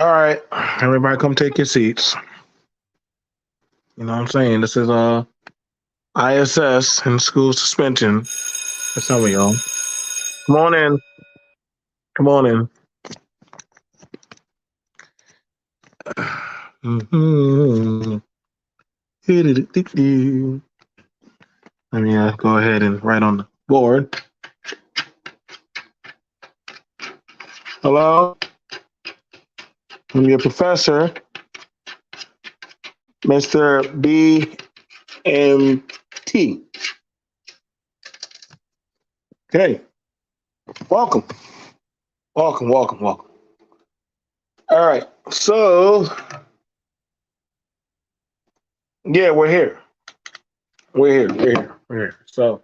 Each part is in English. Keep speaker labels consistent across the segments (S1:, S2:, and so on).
S1: All right, everybody, come take your seats. You know what I'm saying? This is ISS and school suspension for some of y'all. Come on in. Come on in. Mhm. Let me go ahead and write on the board. Hello, I'm your professor, Mr. BMT. Okay, welcome, welcome, welcome, welcome. All right, so yeah, we're here. We're here. So,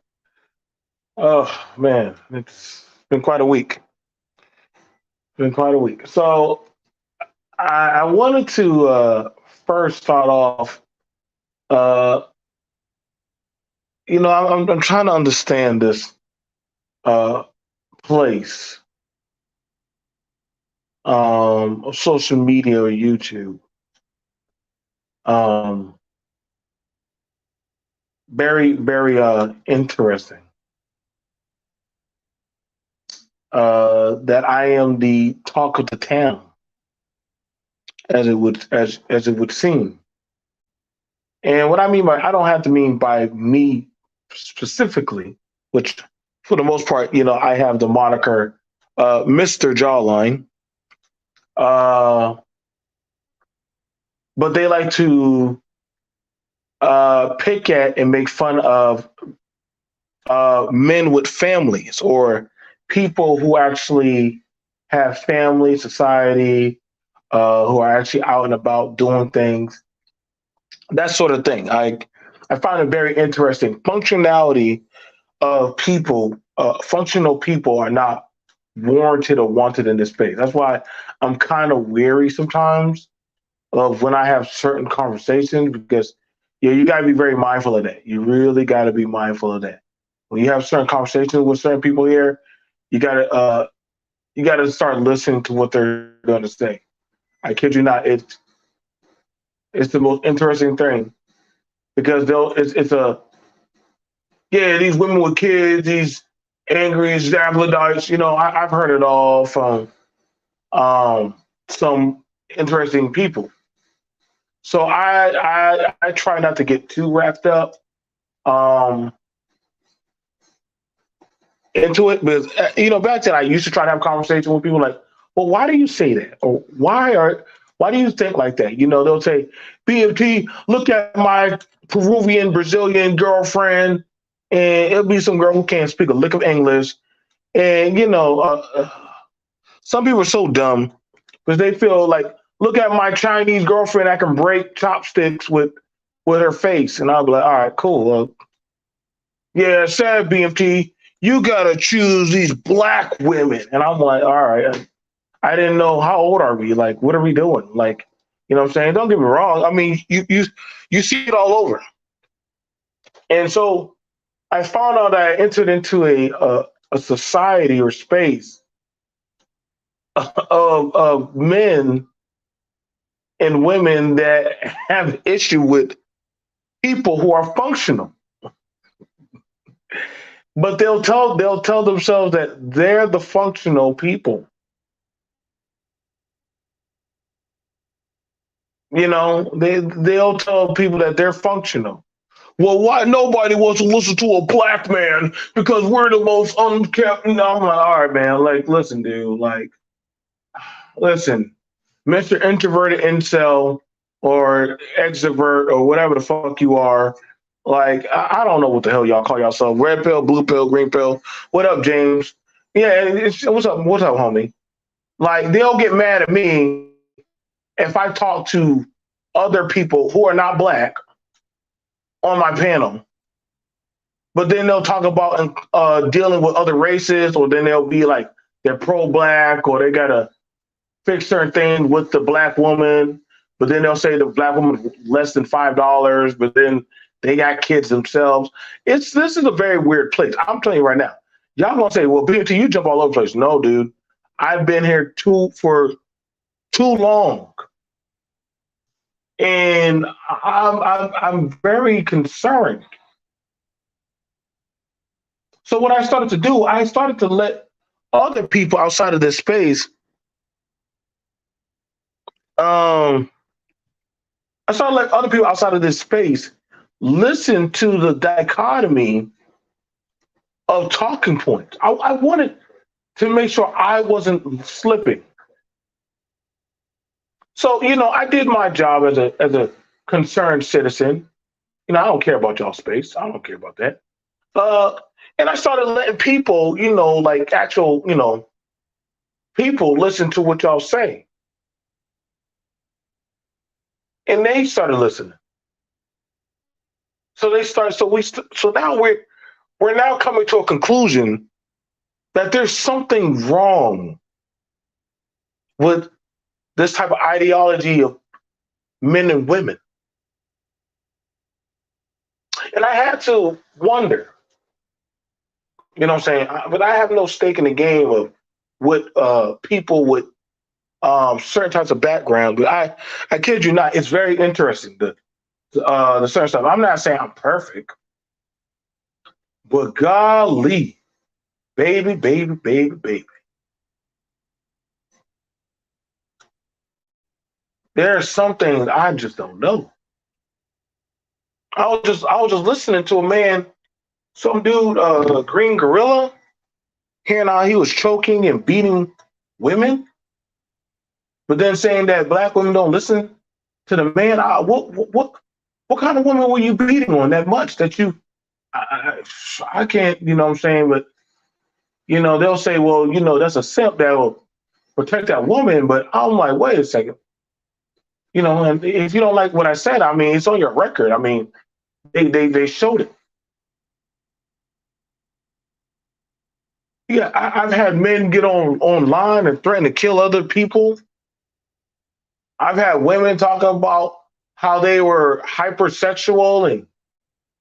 S1: oh man, it's been quite a week. Been quite a week. So I wanted to first start off. Uh, I'm trying to understand this uh, place of social media or YouTube. Um, very interesting. That I am the talk of the town, as it would seem. And what I mean by I don't have to mean by me specifically, which for the most part, I have the moniker Mr. Jawline. Uh, but they like to pick at and make fun of men with families or people who actually have family, society, who are actually out and about doing things, that sort of thing. I find it very interesting. Functionality of people, functional people are not warranted or wanted in this space. That's why I'm kind of weary sometimes of when I have certain conversations because you got to be very mindful of that. You really got to be mindful of that. When you have certain conversations with certain people here, you got to start listening to what they're going to say. I kid you not, it's the most interesting thing because it's a these women with kids, these angry Zaglodites. I've heard it all from um, some interesting people. So I try not to get too wrapped up um, into it because back then I used to try to have conversations with people like, well, why do you say that, or why do you think like that? They'll say, BMT, look at my Peruvian Brazilian girlfriend, and it'll be some girl who can't speak a lick of English, and some people are so dumb because they feel like, look at my Chinese girlfriend that can break chopsticks with her face, and I'll be like, all right, cool. Yeah, sad BMT. You gotta choose these black women, and I'm like, all right. I didn't know how old are we? Like, what are we doing? Like, what I'm saying? Don't get me wrong. I mean, you see it all over, and so I found out that I entered into a society or space of men and women that have issue with people who are functional. But they'll tell themselves that they're the functional people. They'll tell people that they're functional. Well, why nobody wants to listen to a black man because we're the most unkept? I'm like, all right, man. Like, listen, dude. Like, listen, Mister Introverted Incel or extrovert or whatever the fuck you are. Like, I don't know what the hell y'all call yourself. Red pill, blue pill, green pill. What up, James? Yeah, what's up? What's up, homie? Like, they'll get mad at me if I talk to other people who are not black on my panel, but then they'll talk about dealing with other races, or then they'll be like they're pro-black, or they gotta fix certain things with the black woman, but then they'll say the black woman less than $5, but then they got kids themselves. This is a very weird place. I'm telling you right now. Y'all gonna say, well, BT, you jump all over the place. No, dude. I've been here for too long, and I'm very concerned. So what I started to do, I started to let other people outside of this space. Um, I started to let other people outside of this space listen to the dichotomy of talking points. I wanted to make sure I wasn't slipping. So, I did my job as a concerned citizen. I don't care about y'all space. I don't care about that. Uh, and I started letting people, like actual, people listen to what y'all say, and they started listening. So they start. So now we're now coming to a conclusion that there's something wrong with this type of ideology of men and women, and I had to wonder. What I'm saying? But I have no stake in the game of what people with certain types of background. But I kid you not, it's very interesting the certain stuff. I'm not saying I'm perfect, but golly, baby, baby, baby, baby, there are some things I just don't know. I was just listening to a man, some dude, Green Gorilla, hearing how he was choking and beating women, but then saying that black women don't listen to the man. What kind of woman were you beating on that much that you? I can't, what I'm saying, but they'll say, well, that's a simp that will protect that woman, but I'm like, wait a second, and if you don't like what I said, I mean, it's on your record. I mean, they showed it. Yeah, I've had men get online and threaten to kill other people. I've had women talk about how they were hypersexual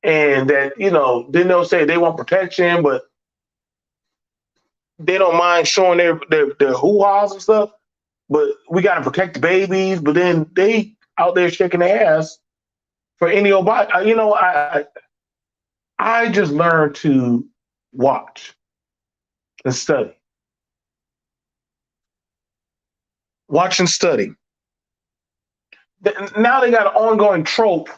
S1: and that then they'll say they want protection, but they don't mind showing their hoo-haws and stuff. But we got to protect the babies. But then they out there shaking their ass for any old body. I just learned to watch and study, watch and study. Now they got an ongoing trope.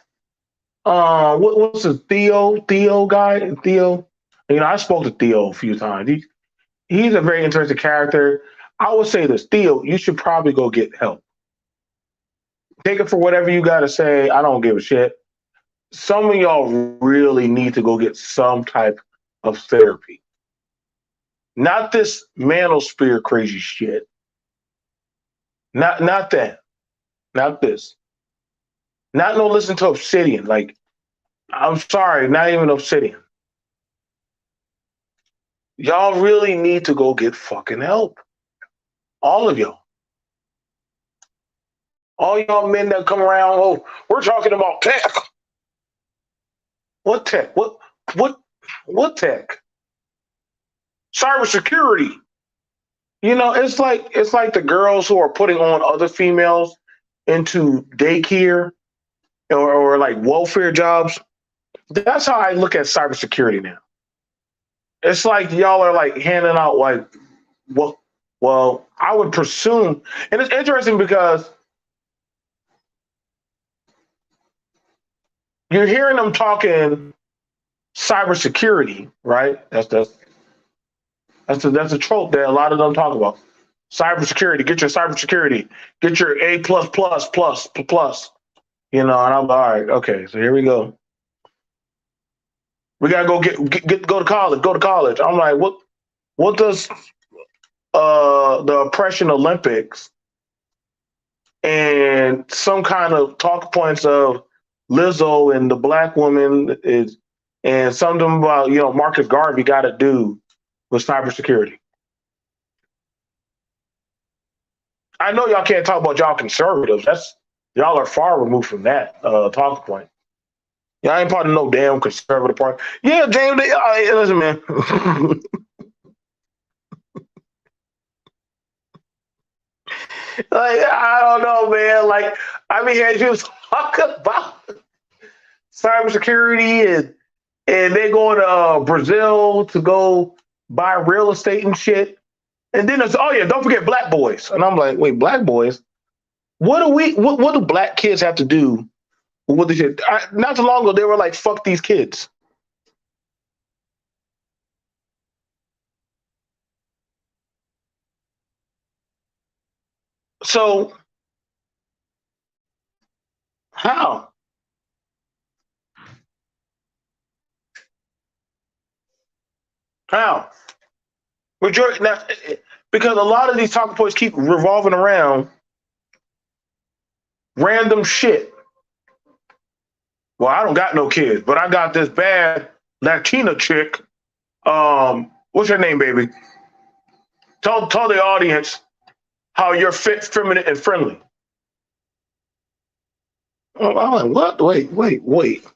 S1: What's the Theo guy? Theo. I spoke to Theo a few times. He's a very interesting character. I would say this, Theo, you should probably go get help. Take it for whatever you got to say. I don't give a shit. Some of y'all really need to go get some type of therapy. Not this manosphere crazy shit. Not that. Not this. Not no listen to Obsidian. Like, I'm sorry, not even Obsidian. Y'all really need to go get fucking help. All of y'all. All y'all men that come around, oh, we're talking about tech. What tech? What tech? Cybersecurity. It's like the girls who are putting on other females into daycare or like welfare jobs. That's how I look at cybersecurity now. It's like y'all are like handing out like well, I would presume, and it's interesting because you're hearing them talking cybersecurity, right? That's a trope that a lot of them talk about. Cybersecurity, get your cybersecurity, get your A plus plus plus plus. And I'm like, all right, okay, so here we go. We gotta go go to college, go to college. I'm like, what does the oppression Olympics and some kind of talk points of Lizzo and the black woman is and something about Marcus Garvey got to do with cybersecurity? I know y'all can't talk about y'all conservatives. Y'all are far removed from that talking point. Y'all ain't part of no damn conservative party. Yeah, James. Listen, man. Like, I don't know, man. Like, I mean, as you talk about cybersecurity and they going to Brazil to go buy real estate and shit. And then it's, oh yeah, don't forget black boys. And I'm like, wait, black boys? What do black kids have to do with this shit? Not too long ago, they were like, fuck these kids. So how? How? Majority now, because a lot of these talking points keep revolving around random shit. Well, I don't got no kids, but I got this bad Latina chick. What's her name, baby? Tell the audience how you're fit, feminine, and friendly. Oh, I'm like, what? Wait.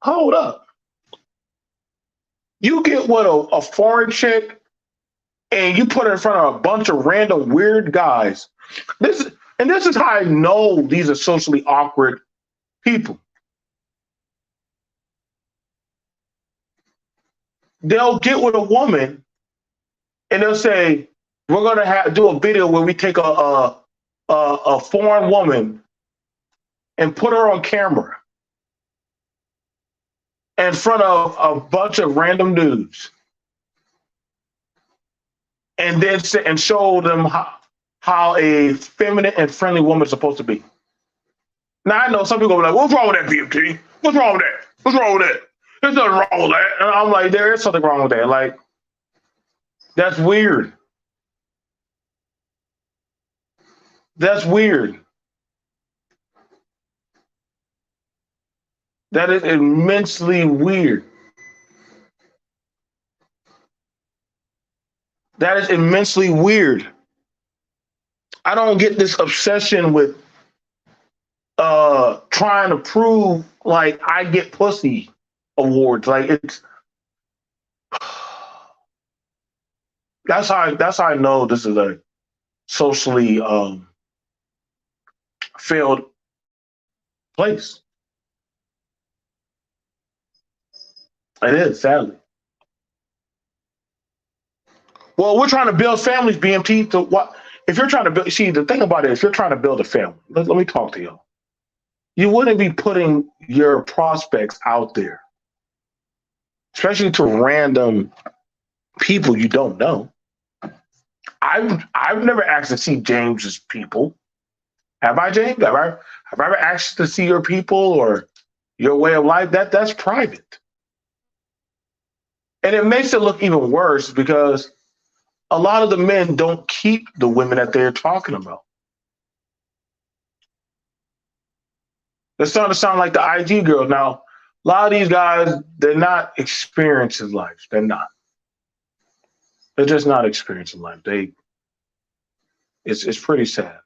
S1: Hold up. You get what a foreign chick and you put her in front of a bunch of random weird guys. This is how I know these are socially awkward people. They'll get with a woman and they'll say, "We're gonna do a video where we take a foreign woman and put her on camera in front of a bunch of random dudes, and then and show them how a feminine and friendly woman is supposed to be." Now I know some people will be like, "What's wrong with that, BMT? What's wrong with that? What's wrong with that? There's nothing wrong with that." And I'm like, there is something wrong with that. Like, that's weird. That's weird. That is immensely weird. That is immensely weird. I don't get this obsession with trying to prove like I get pussy awards. Like, it's that's how I know this is a socially failed place. It is, sadly. Well, we're trying to build families, BMT. To what? If you're trying to build, see, the thing about it is, if you're trying to build a family, let me talk to y'all. You wouldn't be putting your prospects out there, especially to random people you don't know. I've never asked to see James's people. Have I, James? Have I ever asked to see your people or your way of life? That's private. And it makes it look even worse because a lot of the men don't keep the women that they're talking about. They're starting to sound like the IG girls. Now, a lot of these guys, they're not experiencing life. They're not. They're just not experiencing life. It's pretty sad.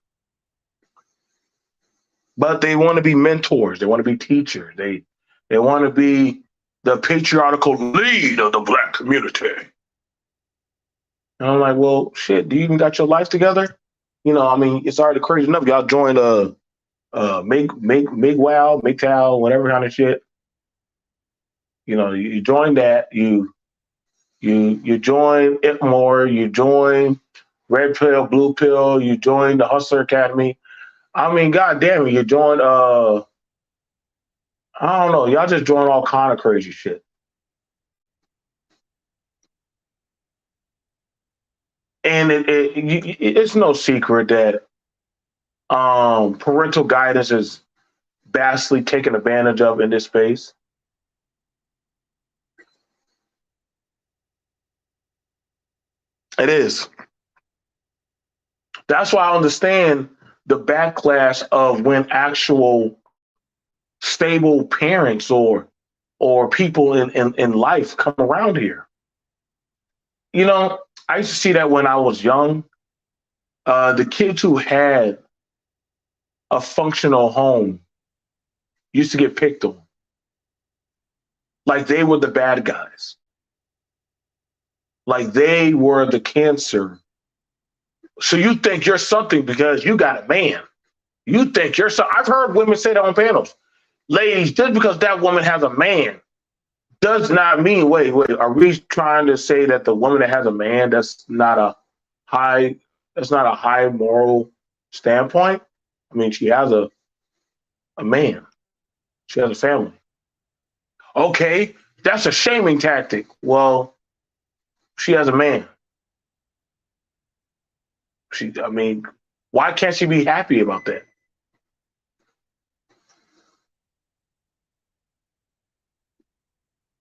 S1: But they want to be mentors. They want to be teachers. They want to be the patriarchal lead of the black community. And I'm like, well, shit, do you even got your life together? I mean, it's already crazy enough. Y'all joined MGWOW, whatever kind of shit. You join that. You join IPMOR. You join Red Pill, Blue Pill. You join the Hustler Academy. I mean, god damn it, you joined I don't know, y'all just joined all kind of crazy shit. And it's no secret that parental guidance is vastly taken advantage of in this space. It is. That's why I understand the backlash of when actual stable parents or people in life come around here. I used to see that when I was young. The kids who had a functional home used to get picked on. Like they were the bad guys. Like they were the cancer So you think you're something because you got a man. You think you're so. I've heard women say that on panels. Ladies, just because that woman has a man does not mean, wait, are we trying to say that the woman that has a man, high, that's not a high moral standpoint? I mean, she has a man. She has a family. Okay, that's a shaming tactic. Well, she has a man. I mean, why can't she be happy about that?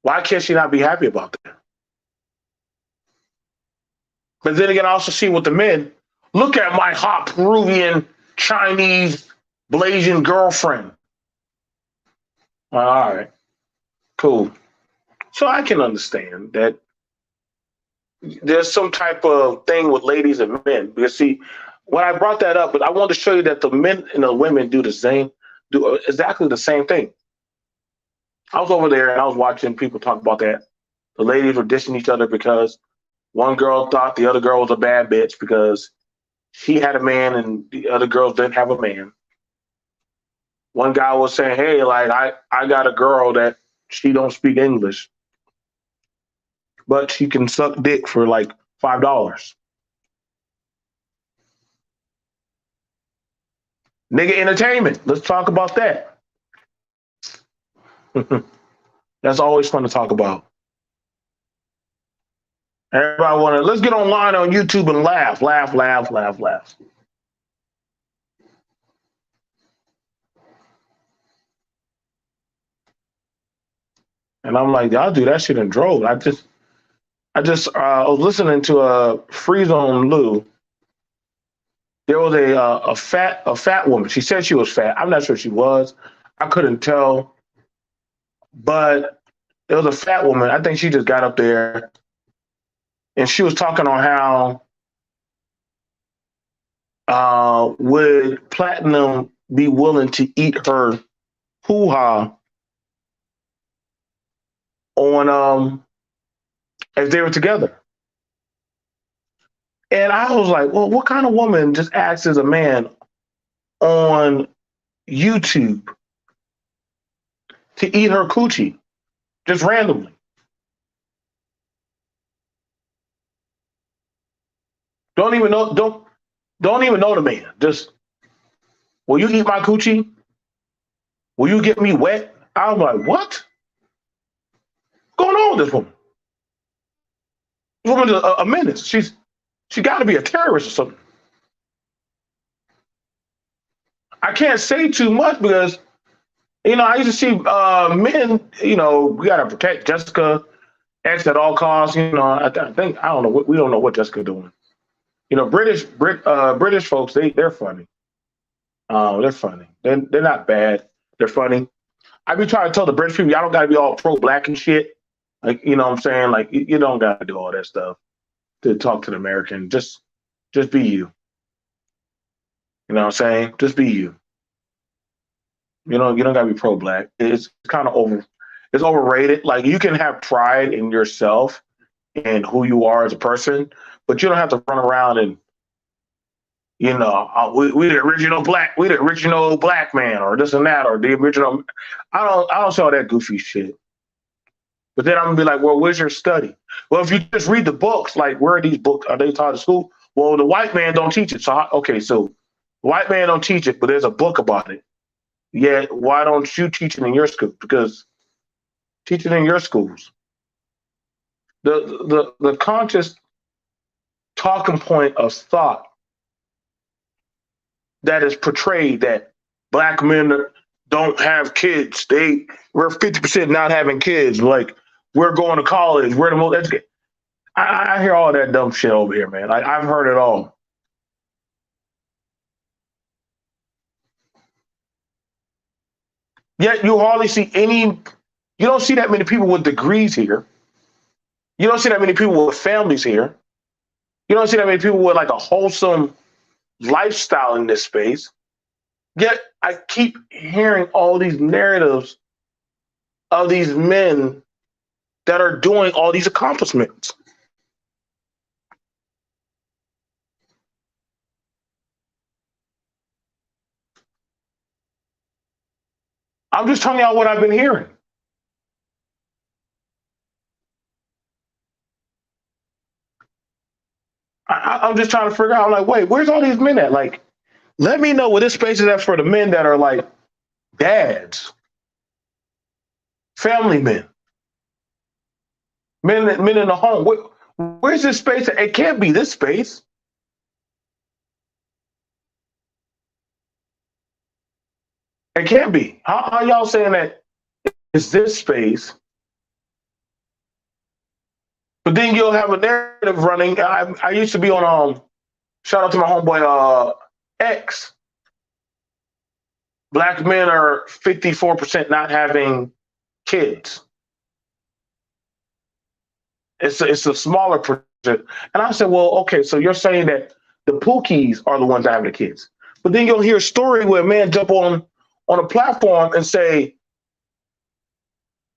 S1: Why can't she not be happy about that? But then again, I also see with the men, look at my hot Peruvian, Chinese, blazing girlfriend. All right, cool. So I can understand that there's some type of thing with ladies and men. Because see, when I brought that up, but I wanted to show you that the men and the women do exactly the same thing. I was over there and I was watching people talk about that. The ladies were dissing each other because one girl thought the other girl was a bad bitch because she had a man and the other girls didn't have a man. One guy was saying, "Hey, like I got a girl that she don't speak English, but she can suck dick for like $5." Nigga entertainment. Let's talk about that. That's always fun to talk about. Everybody want to let's get online on YouTube and laugh, laugh, laugh, laugh, laugh. And I'm like, y'all do that shit in droves. I was listening to a Free Zone Lou. There was a fat woman. She said she was fat. I'm not sure she was. I couldn't tell, but there was a fat woman. I think she just got up there and she was talking on how would Platinum be willing to eat her hoo ha on if they were together. And I was like, well, what kind of woman just asks as a man on YouTube to eat her coochie just randomly? Don't even know the man. Just, will you eat my coochie? Will you get me wet? I was like, what? What's going on with this woman? This woman's a menace. She got to be a terrorist or something. I can't say too much because I used to see men. We got to protect Jessica X at all costs. I think I don't know. We don't know what Jessica doing. British folks, they're funny. They're funny. They're not bad. They're funny. I be trying to tell the British people, y'all don't gotta be all pro black and shit. Like, what I'm saying? Like, you don't gotta do all that stuff to talk to the American. Just be you. You know what I'm saying? Just be you. You don't gotta be pro black. It's kind of it's overrated. Like, you can have pride in yourself and who you are as a person, but you don't have to run around and we the original black man, or this and that, or the original. I don't say all that goofy shit. But then I'm gonna be like, well, where's your study? Well, if you just read the books, like, where are these books? Are they taught in school? Well, the white man don't teach it. So the white man don't teach it, but there's a book about it. Yeah, why don't you teach it in your school? Because teach it in your schools. The conscious talking point of thought that is portrayed that black men don't have kids. We're 50% not having kids. Like, we're going to college. We're the most educated. I hear all that dumb shit over here, man. I've heard it all. Yet you hardly see any. You don't see that many people with degrees here. You don't see that many people with families here. You don't see that many people with like a wholesome lifestyle in this space. Yet I keep hearing all these narratives of these men that are doing all these accomplishments. I'm just telling y'all what I've been hearing. I'm just trying to figure out. I'm like, wait, where's all these men at? Like, let me know where this space is at for the men that are like dads, family men, men in the home. Where's this space? It can't be this space. It can't be. How y'all saying that it's this space? But then you'll have a narrative running. I used to be on shout out to my homeboy X. Black men are 54% not having kids. It's a smaller percent. And I said, well, okay, so you're saying that the Pookies are the ones that have the kids. But then you'll hear a story where a man jump on a platform and say,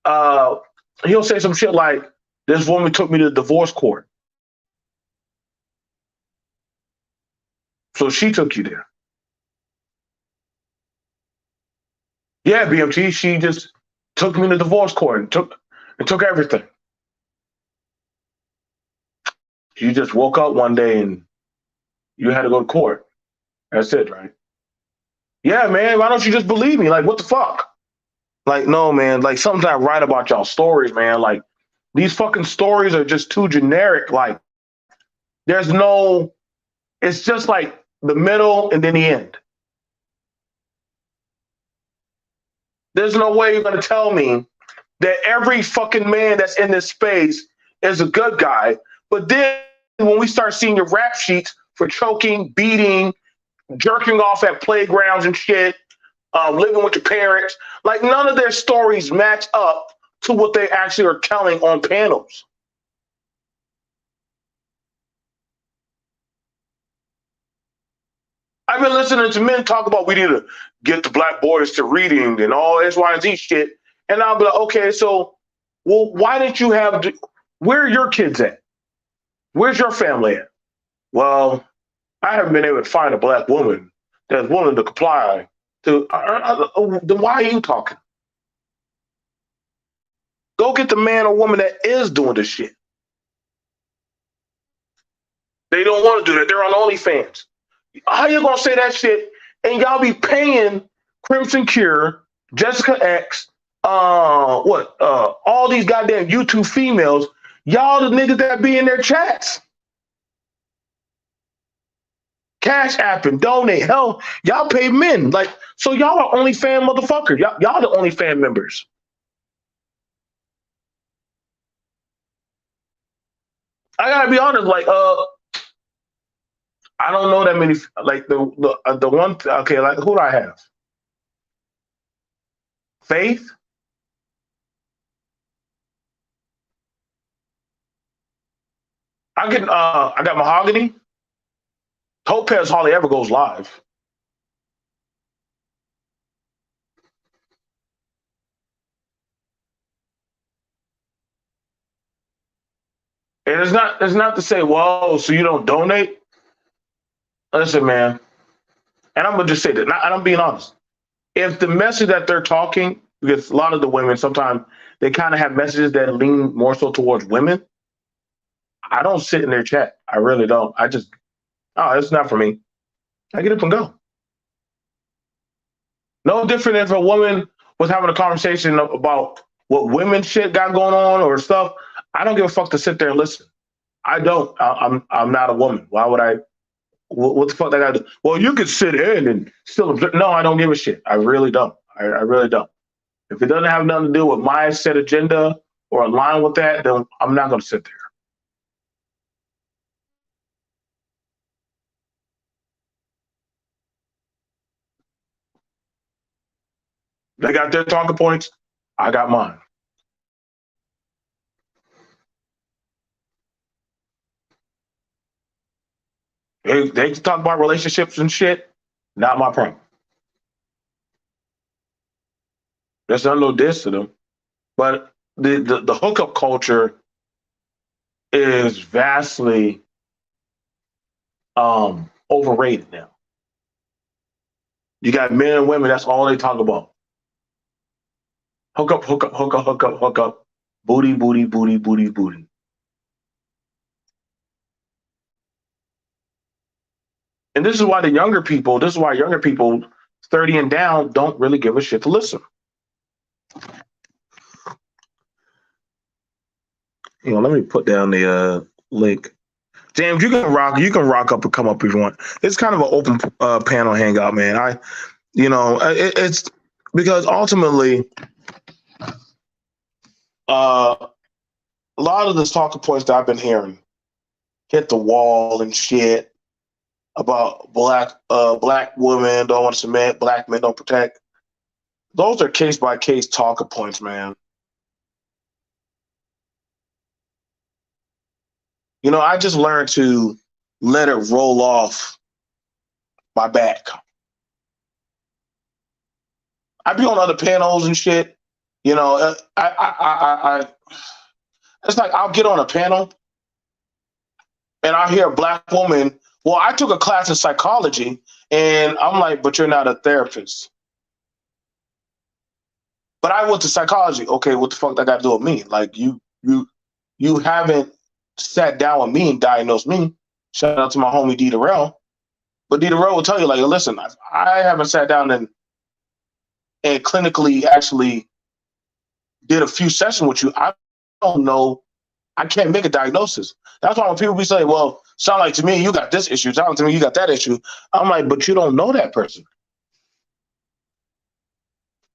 S1: uh, he'll say some shit like, this woman took me to the divorce court. So she took you there. Yeah, BMT, she just took me to the divorce court and took everything. You just woke up one day and you had to go to court. That's it, right? Yeah, man. Why don't you just believe me? Like, what the fuck? Like, no, man. Like, something's not right about y'all stories, man. Like, these fucking stories are just too generic. Like, there's no. It's just like the middle and then the end. There's no way you're gonna tell me that every fucking man that's in this space is a good guy. But then when we start seeing your rap sheets for choking, beating, jerking off at playgrounds and shit, living with your parents, like none of their stories match up to what they actually are telling on panels. I've been listening to men talk about we need to get the black boys to reading and all X, Y, and Z shit. And I'll be like, okay, so, well, why didn't you have, where are your kids at? Where's your family at? Well, I haven't been able to find a black woman that's willing to comply to, then why are you talking? Go get the man or woman that is doing this shit. They don't want to do that. They're on OnlyFans. How you gonna say that shit and y'all be paying Crimson Cure, Jessica X, all these goddamn YouTube females, y'all the niggas that be in their chats. Cash app and donate. Hell, y'all pay men. Like, so y'all are OnlyFans motherfuckers. Y'all the OnlyFans members. I gotta be honest, like, I don't know that many. Like the one. Okay, like who do I have? Faith. I got Mahogany. Topaz hardly ever goes live. And it's not to say, well, so you don't donate. Listen, man, and I'm gonna just say that, and I'm being honest. If the message that they're talking, because a lot of the women sometimes they kind of have messages that lean more so towards women. I don't sit in their chat. I really don't. I just, oh, it's not for me. I get up and go. No different if a woman was having a conversation about what women shit got going on or stuff. I don't give a fuck to sit there and listen. I don't. I'm not a woman. Why would I? What the fuck I got to do? Well, you could sit in and still observe. No, I don't give a shit. I really don't. I really don't. If it doesn't have nothing to do with my set agenda or align with that, then I'm not going to sit there. They got their talking points. I got mine. They can talk about relationships and shit. Not my problem. There's no diss to them. But the hookup culture is vastly overrated now. You got men and women, that's all they talk about. Hook up, hook up, hook up, hook up, hook up. Booty, booty, booty, booty, booty. And this is why younger people 30 and down don't really give a shit to listen. Let me put down the link. James, you can rock up and come up if you want. It's kind of an open panel hangout, man. It's because ultimately, a lot of the talking points that I've been hearing hit the wall and shit about black women don't want to submit, black men don't protect. Those are case by case talking points, man. I just learned to let it roll off my back. I be on other panels and shit. It's like I'll get on a panel and I'll hear a black woman. Well, I took a class in psychology, and I'm like, but you're not a therapist. But I went to psychology. Okay, what the fuck that got to do with me? Like you haven't sat down with me and diagnosed me. Shout out to my homie D Darrell. But D Darrell will tell you, like, listen, I haven't sat down and clinically actually did a few sessions with you. I don't know. I can't make a diagnosis. That's why when people be saying, well, sound like to me you got this issue, sound like to me you got that issue. I'm like, but you don't know that person.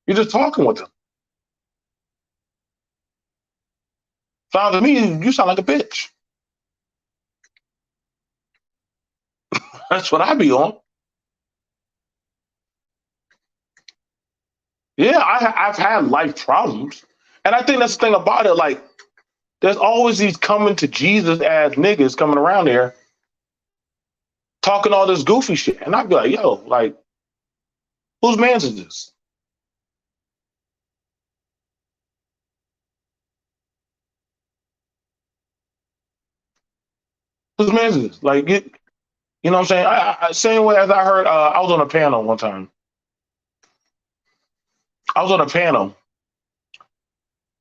S1: You're just talking with them. Sound to me, you sound like a bitch. That's what I be on. Yeah, I've had life problems. And I think that's the thing about it. Like, there's always these coming to Jesus ass niggas coming around here talking all this goofy shit. And I'd be like, yo, like, whose man's is this? Whose man's is this? Like, you know what I'm saying? Same way as I heard, I was on a panel one time. I was on a panel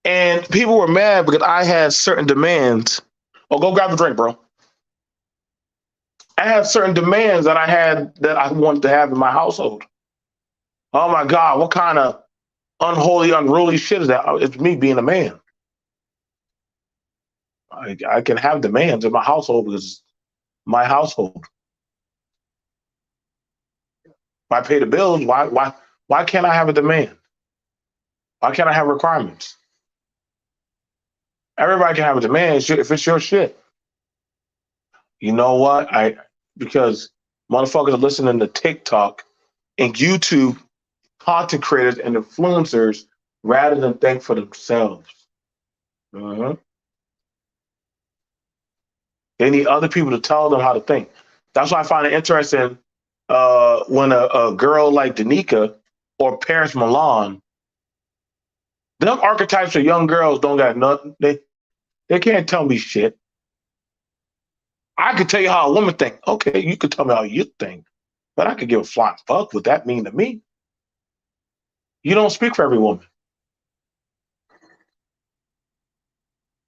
S1: and people were mad because I had certain demands. Oh, go grab a drink, bro. I had certain demands that I wanted to have in my household. Oh my God, what kind of unholy, unruly shit is that? It's me being a man. I can have demands in my household because it's my household. If I pay the bills, why can't I have a demand? Why can't I have requirements? Everybody can have a demand if it's your shit. You know what? Because motherfuckers are listening to TikTok and YouTube content creators and influencers rather than think for themselves. Uh-huh. They need other people to tell them how to think. That's why I find it interesting when a girl like Danica or Paris Milan, them archetypes of young girls don't got nothing. They can't tell me shit. I could tell you how a woman think. Okay, you could tell me how you think, but I could give a flying fuck what that mean to me. You don't speak for every woman.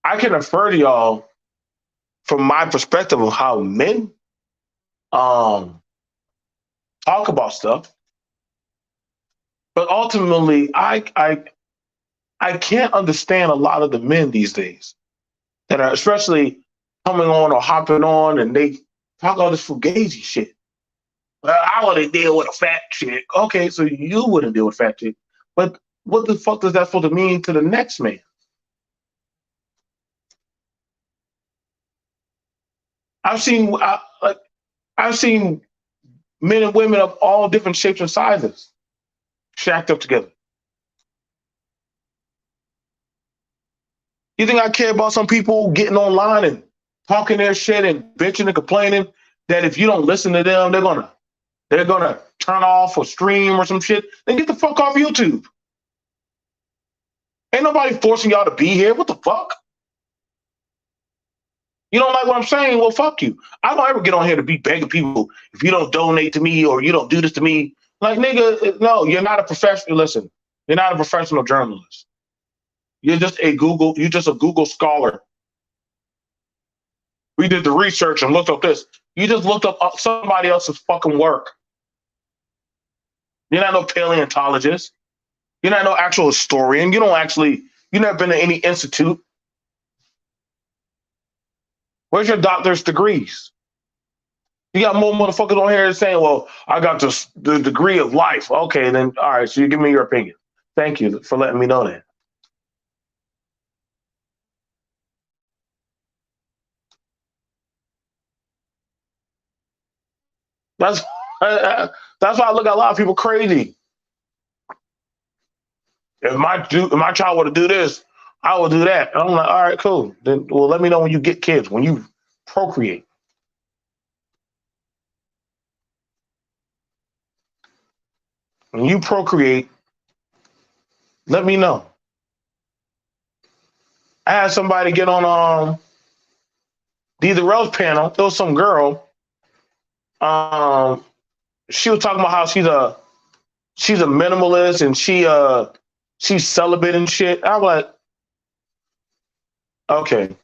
S1: I can refer to y'all from my perspective of how men talk about stuff, but ultimately, I can't understand a lot of the men these days that are especially coming on or hopping on and they talk all this fugazi shit. Well, I want to deal with a fat chick. Okay, so you wouldn't deal with fat chick, but what the fuck does that supposed to mean to the next man? I've seen I've seen men and women of all different shapes and sizes shacked up together. You think I care about some people getting online and talking their shit and bitching and complaining that if you don't listen to them, they're gonna turn off or stream or some shit? Then get the fuck off YouTube. Ain't nobody forcing y'all to be here. What the fuck? You don't like what I'm saying? Well, fuck you. I don't ever get on here to be begging people if you don't donate to me or you don't do this to me. Like, nigga, no, you're not a professional. Listen, you're not a professional journalist. You're just a Google scholar. We did the research and looked up this. You just looked up somebody else's fucking work. You're not no paleontologist. You're not no actual historian. You never been to any institute. Where's your doctor's degrees? You got more motherfuckers on here saying, well, I got the degree of life. Okay, then, all right, so you give me your opinion. Thank you for letting me know that. That's that's why I look at a lot of people crazy. If my child were to do this, I will do that. And I'm like, all right, cool. Then, well, let me know when you get kids, when you procreate. When you procreate, let me know. I had somebody get on the Rose panel. There was some girl. She was talking about how she's a minimalist and she's celibate and shit. I'm like, okay.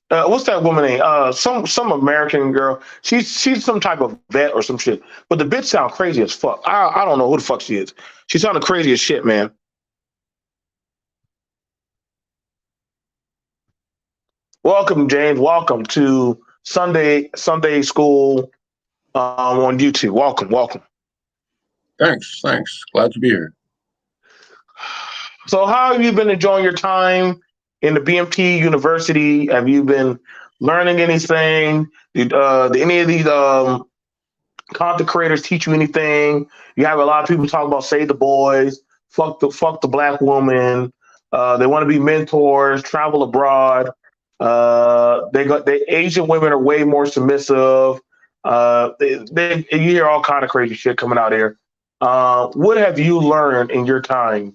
S1: What's that woman name? Some American girl. She's some type of vet or some shit. But the bitch sound crazy as fuck. I don't know who the fuck she is. She sounded crazy as shit, man. Welcome, James. Welcome to Sunday School on YouTube. Welcome.
S2: Thanks. Glad to be here.
S1: So, how have you been enjoying your time in the BMT University? Have you been learning anything? Did any of these content creators teach you anything? You have a lot of people talking about save the boys, fuck the black woman. They want to be mentors, travel abroad. The Asian women are way more submissive. You hear all kind of crazy shit coming out here. What have you learned in your time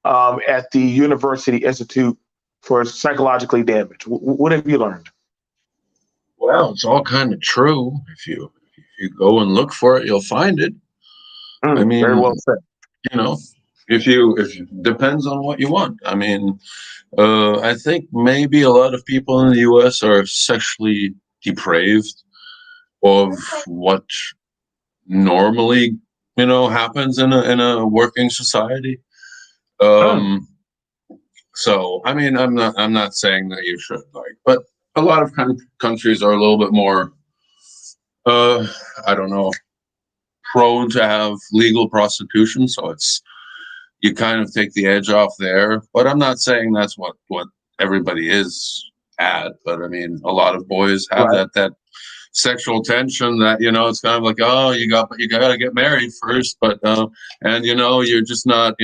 S1: at the University Institute for Psychologically Damaged? What have you learned?
S2: Well, it's all kind of true. If you go and look for it, you'll find it. I mean,
S1: very well said.
S2: If depends on what you want. I mean, I think maybe a lot of people in the U.S. are sexually depraved of what normally, happens in a working society. So, I mean, I'm not saying that you should, but a lot of countries are a little bit more, I don't know, prone to have legal prostitution. So you kind of take the edge off there. But I'm not saying that's what everybody is at. But I mean, a lot of boys have that sexual tension that, it's kind of like, oh, you got to get married first, but and you're just not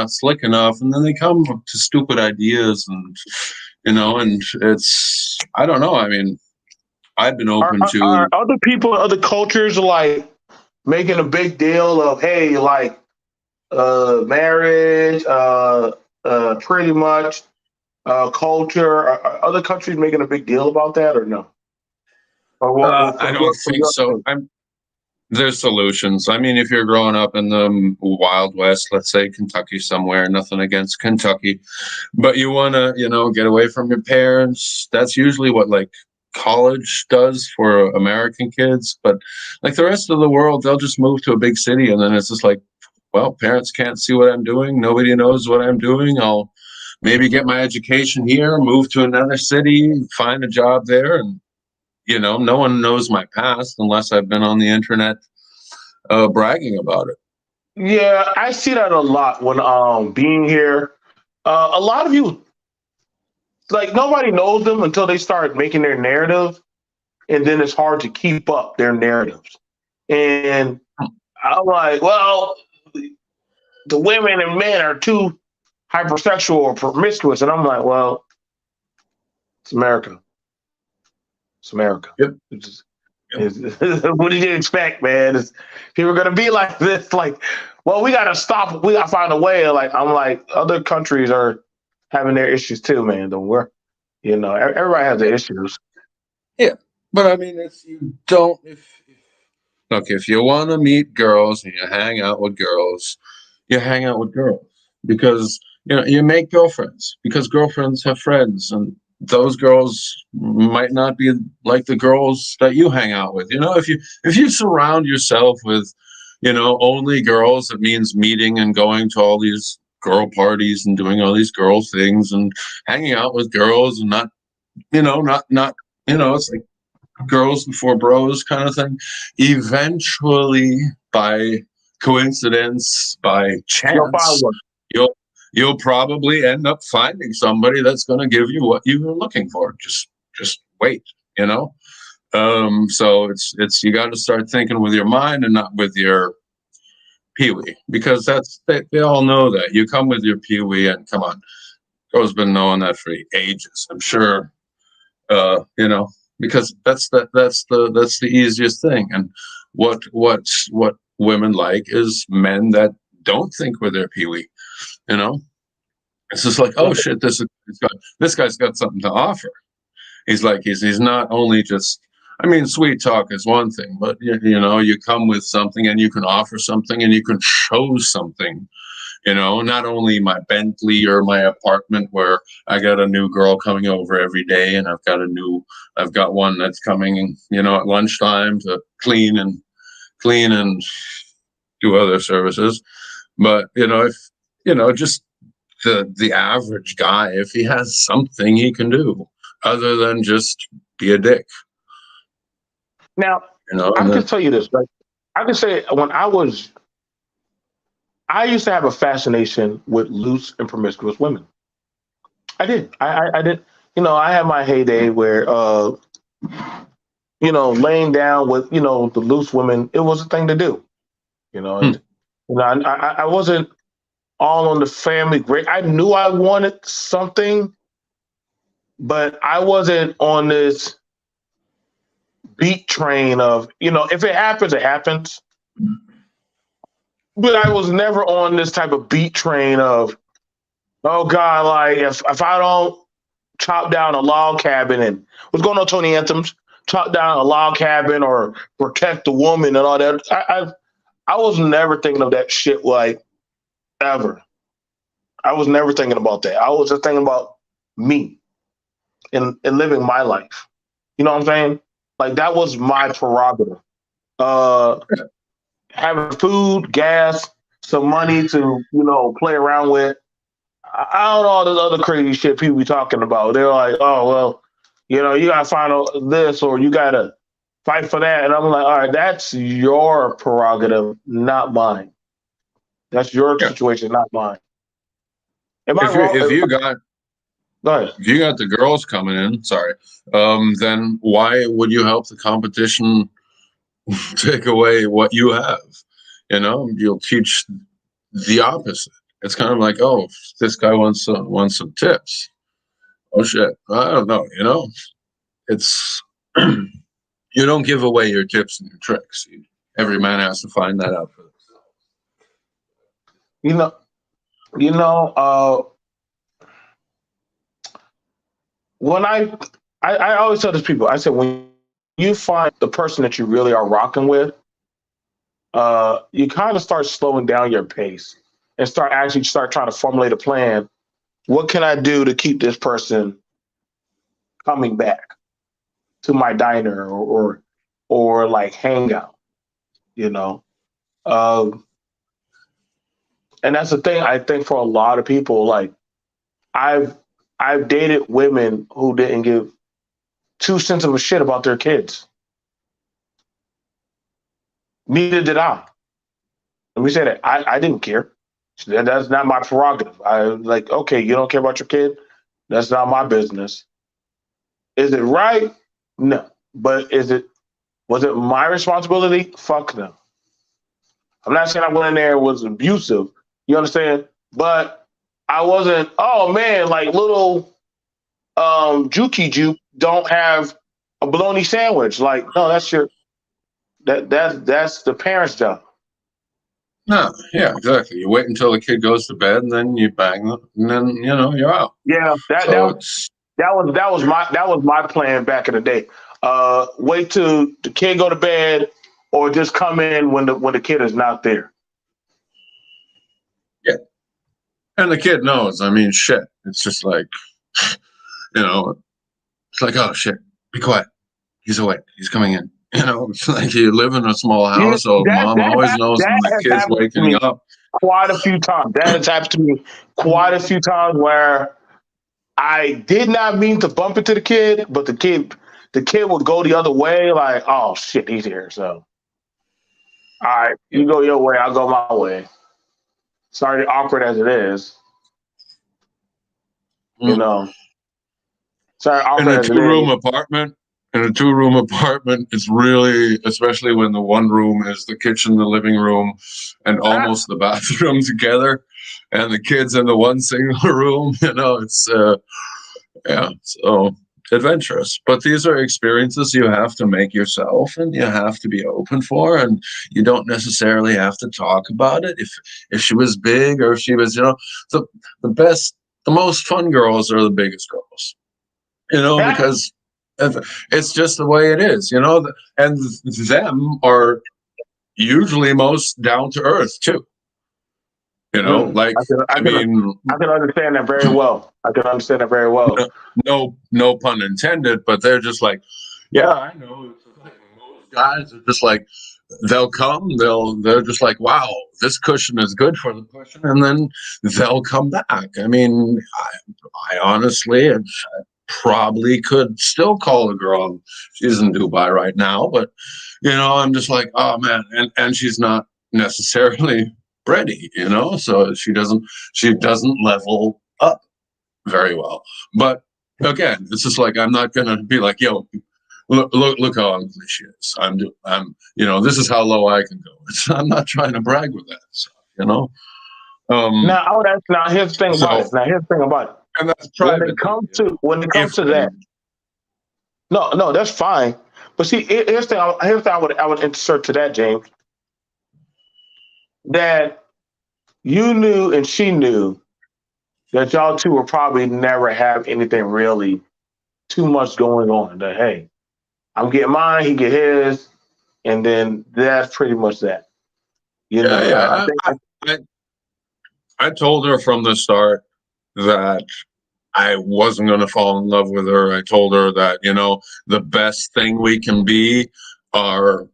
S2: slick enough, and then they come to stupid ideas, and and it's, I don't know. I mean, I've been open to.
S1: Are other people, other cultures, like making a big deal of, hey, like marriage, pretty much culture? Are other countries making a big deal about that, or no?
S2: I don't think so. There's solutions. I mean, if you're growing up in the Wild West, let's say Kentucky somewhere, nothing against Kentucky, but you want to, get away from your parents. That's usually what college does for American kids. But the rest of the world, they'll just move to a big city, and then it's just like, well, parents can't see what I'm doing. Nobody knows what I'm doing. I'll maybe get my education here, move to another city, find a job there, and no one knows my past unless I've been on the internet bragging about it.
S1: Yeah, I see that a lot when being here. A lot of you, nobody knows them until they start making their narrative, and then it's hard to keep up their narratives. And I'm like, well, the women and men are too hypersexual or promiscuous, and I'm like, well, it's America. It's America.
S2: Yep.
S1: What did you expect, man? People are gonna be like this. Well, we gotta stop. We gotta find a way. I'm like, other countries are having their issues too, man. Don't worry. Everybody has their issues.
S2: Yeah, but I mean, if you want to meet girls and you hang out with girls, you hang out with girls, because you make girlfriends because girlfriends have friends, and those girls might not be like the girls that you hang out with. If you surround yourself with, only girls, it means meeting and going to all these girl parties and doing all these girl things and hanging out with girls and not, not, it's like girls before bros kind of thing. Eventually, by coincidence, by
S1: You'll find
S2: chance,
S1: one.
S2: you'll you'll probably end up finding somebody that's going to give you what you were looking for. Just wait, you know. So it's you got to start thinking with your mind and not with your peewee, because they all know that you come with your peewee, and come on, girls been knowing that for ages. I'm sure, because that's the easiest thing. And what women like is men that don't think with their peewee. You know, it's just like, oh shit, this guy's got something to offer. He's not only just. I mean, sweet talk is one thing, but you come with something and you can offer something and you can show something. Not only my Bentley or my apartment where I got a new girl coming over every day, and I've got one that's coming, at lunchtime to clean and do other services. But if just the average guy, if he has something he can do other than just be a dick,
S1: Now, I
S2: and
S1: can
S2: then
S1: tell you this. Like, I can say I used to have a fascination with loose and promiscuous women. I did. I did. I had my heyday where, laying down with, the loose women, it was a thing to do.
S2: hmm,
S1: And I wasn't all on the family great. I knew I wanted something, but I wasn't on this beat train of, if it happens, it happens. But I was never on this type of beat train of, oh God, like if I don't chop down a log cabin and what's going on, Tony Anthems, chop down a log cabin or protect the woman and all that. I was never thinking of that shit like ever. I was never thinking about that. I was just thinking about me and living my life. You know what I'm saying? Like that was my prerogative. Uh, Having food, gas, some money to, play around with. I don't know all this other crazy shit people be talking about. They're like, oh well, you gotta find out this or you gotta fight for that. And I'm like, all right, that's your prerogative, not mine. That's your
S2: yeah.
S1: situation, not mine. Am I
S2: If you
S1: wrong?
S2: if you got
S1: Go ahead.
S2: if you got the girls coming in, sorry, then why would you help the competition take away what you have? You'll teach the opposite. It's kind of like, oh, this guy wants some tips. Oh shit, I don't know. It's you don't give away your tips and your tricks. Every man has to find that out for themselves.
S1: You know, you know, when I always tell these people, I said when you find the person that you really are rocking with, you kind of start slowing down your pace and start trying to formulate a plan. What can I do to keep this person coming back to my diner or like hangout? You know, um, and that's the thing. I think for a lot of people, like I've I've dated women who didn't give 2 cents of a shit about their kids. Neither did I. Let me say that I didn't care. That's not my prerogative. I like, okay, you don't care about your kid. That's not my business. Is it right? No. But was it my responsibility? Fuck no. I'm not saying I went in there and was abusive. You understand? But I wasn't, oh man, like little Jukey Juke don't have a bologna sandwich. Like, no, that's the parents' job.
S2: No, yeah, exactly. You wait until the kid goes to bed, and then you bang them, and then you're out.
S1: Yeah,
S2: So it's
S1: that was my plan back in the day. Wait till the kid go to bed, or just come in when the kid is not there.
S2: yeah, And the kid knows. I mean, shit. It's just like, you know, it's like, oh shit, be quiet. He's awake. He's coming in. You know, it's like you live in a small
S1: You,
S2: house, so
S1: that
S2: mom
S1: that
S2: always knows
S1: that
S2: when the
S1: has
S2: kid's
S1: happened to
S2: waking
S1: me
S2: up.
S1: quite a few times. That has happened to me quite a few times where I did not mean to bump into the kid, but the kid would go the other way, like, oh shit, he's here. So all right, you go your way, I'll go my way. Sorry, awkward as it is, you
S2: Mm.
S1: know. Sorry,
S2: In a
S1: awkward as it
S2: two-room
S1: is.
S2: apartment, it's really, especially when the one room is the kitchen, the living room, and
S1: Ah,
S2: almost the bathroom together, and the kids in the one single room. You know, it's yeah, so adventurous. But these are experiences you have to make yourself, and you have to be open for, and you don't necessarily have to talk about it. If she was big, or if she was, the the best, the most fun girls are the biggest girls,
S1: ah,
S2: because it's just the way it is, and them are usually most down to earth too, like,
S1: I
S2: I
S1: can
S2: mean,
S1: I can understand that very well. I can understand that very well.
S2: no, no pun intended, but they're just like, yeah, I know. It's like most guys are just like, they'll come, they're just like, wow, this cushion is good for the cushion, and then they'll come back. I mean, I honestly, probably could still call a girl. She's in Dubai right now, but I'm just like, oh man, and she's not necessarily ready, so she doesn't level up very well. But again, it's just like, I'm not gonna be like, yo, look how ugly she is. This is how low I can go. I'm not trying to brag with that stuff, um
S1: Now, I would ask. Now, here's the thing about
S2: so,
S1: it. Now, here's the thing about it.
S2: and that's
S1: When it
S2: privately,
S1: comes to when it comes
S2: if
S1: to that,
S2: and
S1: no, no, that's fine. But see, here's the thing I would insert to that, James. That you knew and she knew that y'all two will probably never have anything really too much going on. That hey, I'm getting mine, he get his, and then that's pretty much that.
S2: yeah,
S1: I
S2: yeah,
S1: think
S2: I told her from the start that I wasn't going to fall in love with her. I told her that, the best thing we can be are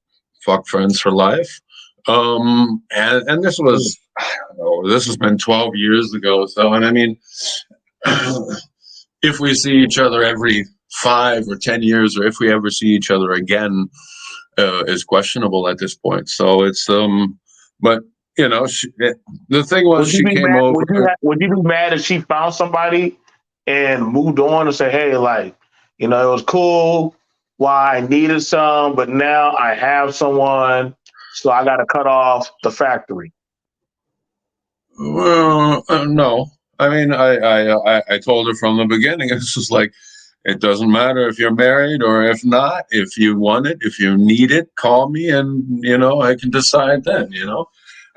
S2: fuck friends for life. And this was, I don't know, this has been 12 years ago. So, and I mean, if we see each other every 5 or 10 years, or if we ever see each other again, is questionable at this point. So but the thing was,
S1: would you
S2: she
S1: be
S2: came
S1: mad?
S2: over.
S1: Would you be mad if she found somebody and moved on and say, hey, like, it was cool while I needed some, but now I have someone, so I got to cut off the factory.
S2: Well, no. I mean, I told her from the beginning. It's just like, it doesn't matter if you're married or if not. If you want it, if you need it, call me, and I can decide then.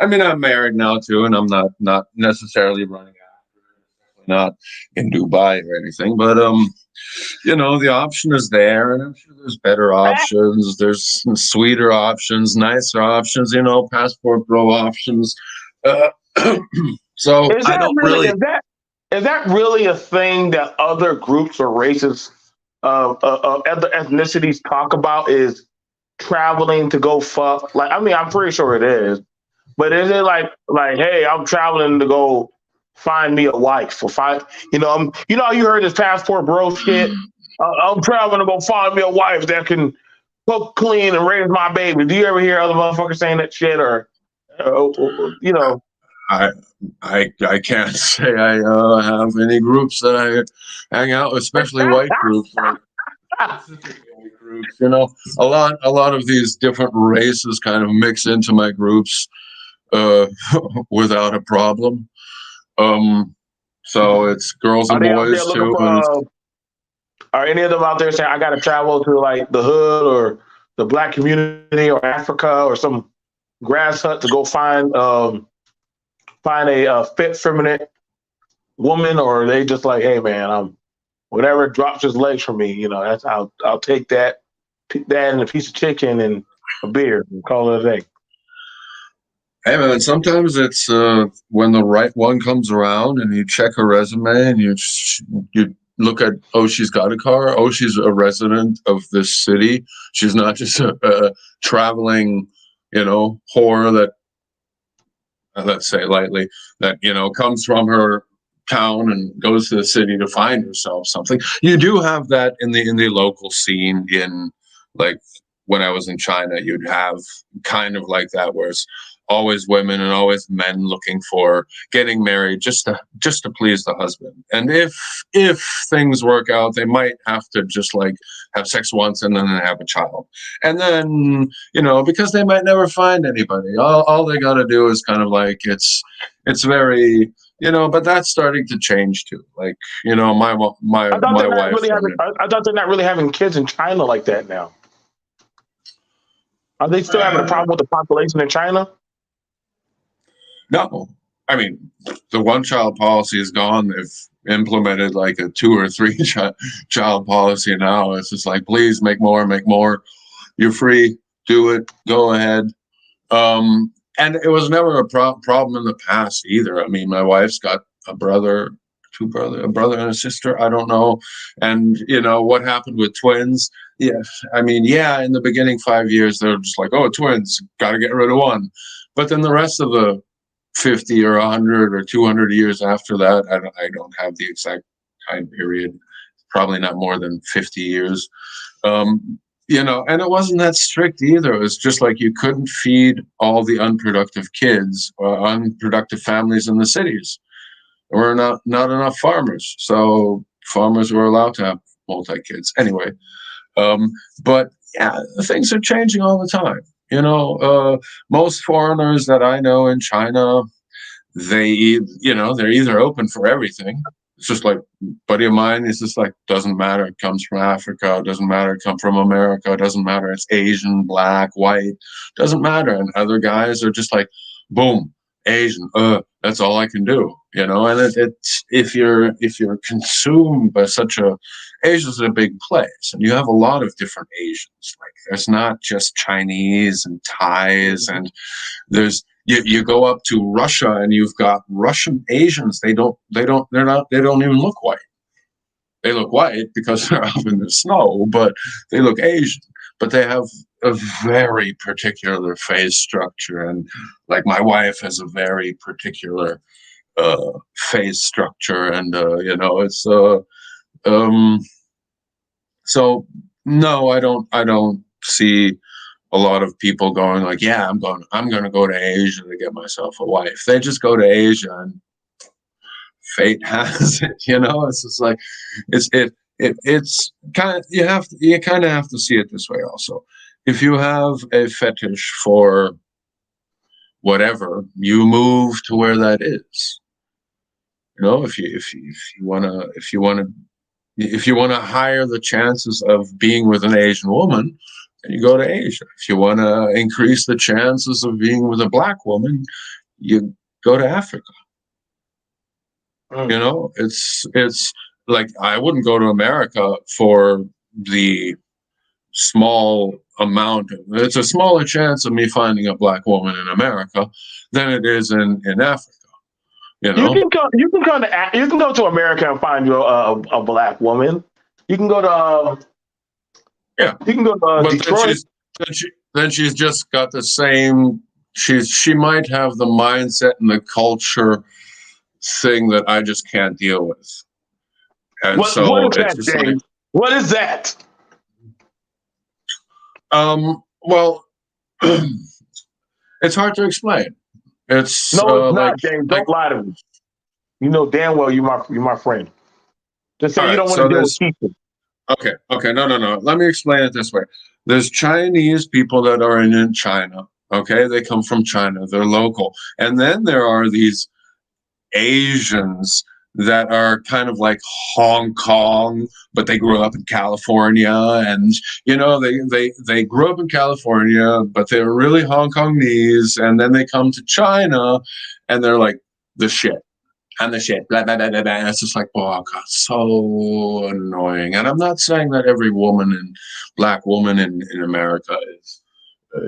S2: I mean, I'm married now too, and I'm not necessarily running after it, not in Dubai or anything, but the option is there, and I'm sure there's better options. There's sweeter options, nicer options. Passport bro options. Uh, so
S1: Is
S2: I
S1: that
S2: don't
S1: really
S2: really.
S1: is that really a thing that other groups or races of other ethnicities talk about? Is traveling to go fuck? Like, I mean, I'm pretty sure it is, but is it like, hey, I'm traveling to go find me a wife or find, how you heard this passport bro shit. I'm traveling to go find me a wife that can cook, clean, and raise my baby. Do you ever hear other motherfuckers saying that shit or, you know?
S2: I I can't say I have any groups that I hang out with, especially white groups, like specific white groups. A lot of these different races kind of mix into my groups uh, without a problem. Um, so it's girls
S1: Are
S2: and
S1: they out there
S2: boys
S1: looking
S2: too,
S1: for?
S2: and
S1: Are any of them out there saying I got to travel to like the hood or the black community or Africa or some grass hut to go find a fit feminine woman, or are they just like, hey man, I'm whatever drops his legs for me, that's I'll take that and a piece of chicken and a beer and call it a day.
S2: Hey man, sometimes it's when the right one comes around and you check her resume and you look at, oh, she's got a car, oh, she's a resident of this city, she's not just a traveling, whore that, let's say lightly, that comes from her town and goes to the city to find herself something. You do have that in the local scene. In like when I was in China, you'd have kind of like that, where it's always women and always men looking for getting married just to please the husband. And if things work out, they might have to just like have sex once and then have a child. And then, because they might never find anybody, all they got to do is kind of like, it's very, but that's starting to change too. Like,
S1: I thought
S2: my
S1: they're not
S2: wife
S1: really having.
S2: wanted.
S1: I thought they're not really having kids in China like that now. Are they still having a
S2: uh,
S1: problem with the population in China?
S2: no, I mean, the one child policy is gone. They've implemented like a two or three child policy now. It's just like, please make more, make more. You're free, do it, go ahead. And it was never a problem in the past either. I mean, my wife's got a brother, a brother and a sister. I don't know. And what happened with twins? Yeah, I mean, yeah, in the beginning 5 years, they're just like, oh, twins, got to get rid of one. But then the rest of the 50 or 100 or 200 years after that, I don't have the exact time period. Probably not more than 50 years. And it wasn't that strict either. It was just like you couldn't feed all the unproductive kids or unproductive families in the cities. There were not enough farmers, so farmers were allowed to have multi kids anyway. But yeah, things are changing all the time. Most foreigners that I know in China, they're either open for everything. It's just like buddy of mine is just like, doesn't matter, it comes from Africa, it doesn't matter, it comes from America, it doesn't matter, it's Asian, black, white, doesn't matter. And other guys are just like, boom, Asian, that's all I can do. And it's if you're consumed by such a, Asia's a big place and you have a lot of different Asians. Like there's not just Chinese and Thais, and there's you go up to Russia and you've got Russian Asians. They don't even look white. They look white because they're up in the snow, but they look Asian. But they have a very particular face structure, and like my wife has a very particular face structure, and it's um. So no, I don't see a lot of people going like, yeah, I'm going to go to Asia to get myself a wife. They just go to Asia and fate has it. It's just like it's kind of, you kind of have to see it this way also. If you have a fetish for whatever, you move to where that is. If you want to higher the chances of being with an Asian woman, then you go to Asia. If you want to increase the chances of being with a black woman, you go to Africa.
S1: Mm.
S2: It's like I wouldn't go to America for the small amount. It's a smaller chance of me finding a black woman in America than it is in Africa. You
S1: You
S2: know,
S1: can go. You can go to America and find you a black woman. You can go to.
S2: yeah.
S1: You can go to
S2: But
S1: Detroit.
S2: then she's just got the same. She might have the mindset and the culture thing that I just can't deal with, and
S1: What
S2: so
S1: is
S2: it's
S1: that,
S2: just like,
S1: James? What is that?
S2: well, it's hard to explain. It's
S1: No, it's
S2: like
S1: not, James.
S2: like
S1: Don't lie to me. You know damn well you my friend. Just
S2: all
S1: say you
S2: right.
S1: don't want to
S2: So
S1: deal with
S2: there's
S1: people.
S2: okay, no. Let me explain it this way. There's Chinese people that are in China. Okay, they come from China. They're local, and then there are these Asians that are kind of like Hong Kong, but they grew up in California, and they grew up in California, but they were really Hong Kongese, and then they come to China, and they're like the shit. And the shit, blah, blah, blah, blah, blah. And it's just like, oh God, so annoying. And I'm not saying that every woman and black woman in America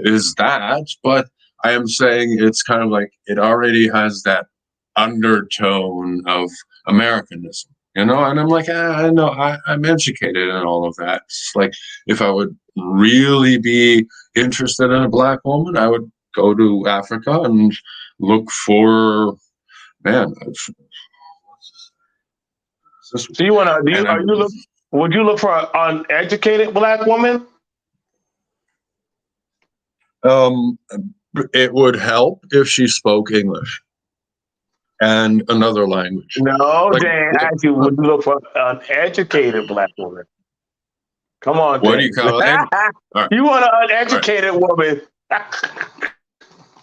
S2: is that, but I am saying it's kind of like it already has that undertone of Americanism, you know. And I'm like, I know I'm educated in all of that. It's like if I would really be interested in a black woman, I would go to Africa and look for man.
S1: So you wanna? Do you?
S2: And
S1: Are you look? Would you look for an uneducated black woman?
S2: um, it would help if she spoke English and another language.
S1: No,
S2: Like,
S1: Dan. Actually, would you look for an educated black woman? Come on,
S2: what do
S1: Dan.
S2: you call it? All right,
S1: You want an
S2: all right.
S1: uneducated woman?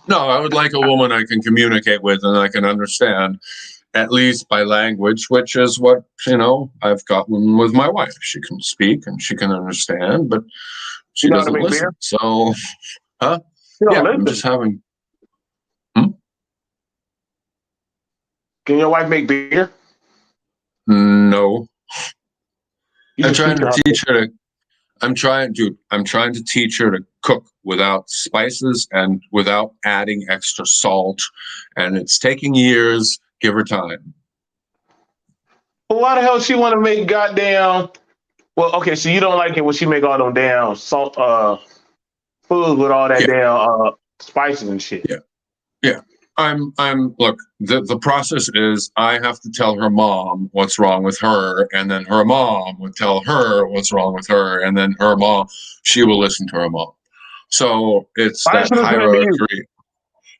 S2: No, I would like a woman I can communicate with and I can understand, at least by language, which is what, I've gotten with my wife. She can speak and she can understand, but she
S1: You know how to
S2: doesn't
S1: make
S2: listen.
S1: beer?
S2: So, huh?
S1: You don't
S2: Yeah, I'm just
S1: listen.
S2: having. Hmm?
S1: Can your wife make beer?
S2: No,
S1: You
S2: I'm
S1: should
S2: trying
S1: teach
S2: to
S1: her how to.
S2: teach her to. I'm trying to teach her to cook without spices and without adding extra salt. And it's taking years. Give her time.
S1: Well, why the hell she want to make goddamn? Well, okay, so you don't like it when she make all them damn salt food with all that
S2: Yeah,
S1: damn spices and shit.
S2: yeah. Yeah. Look, the process is I have to tell her mom what's wrong with her, and then her mom would tell her what's wrong with her, and then her mom, she will listen to her mom. So it's
S1: Why ain't
S2: that
S1: she listening to you?
S2: hierarchy.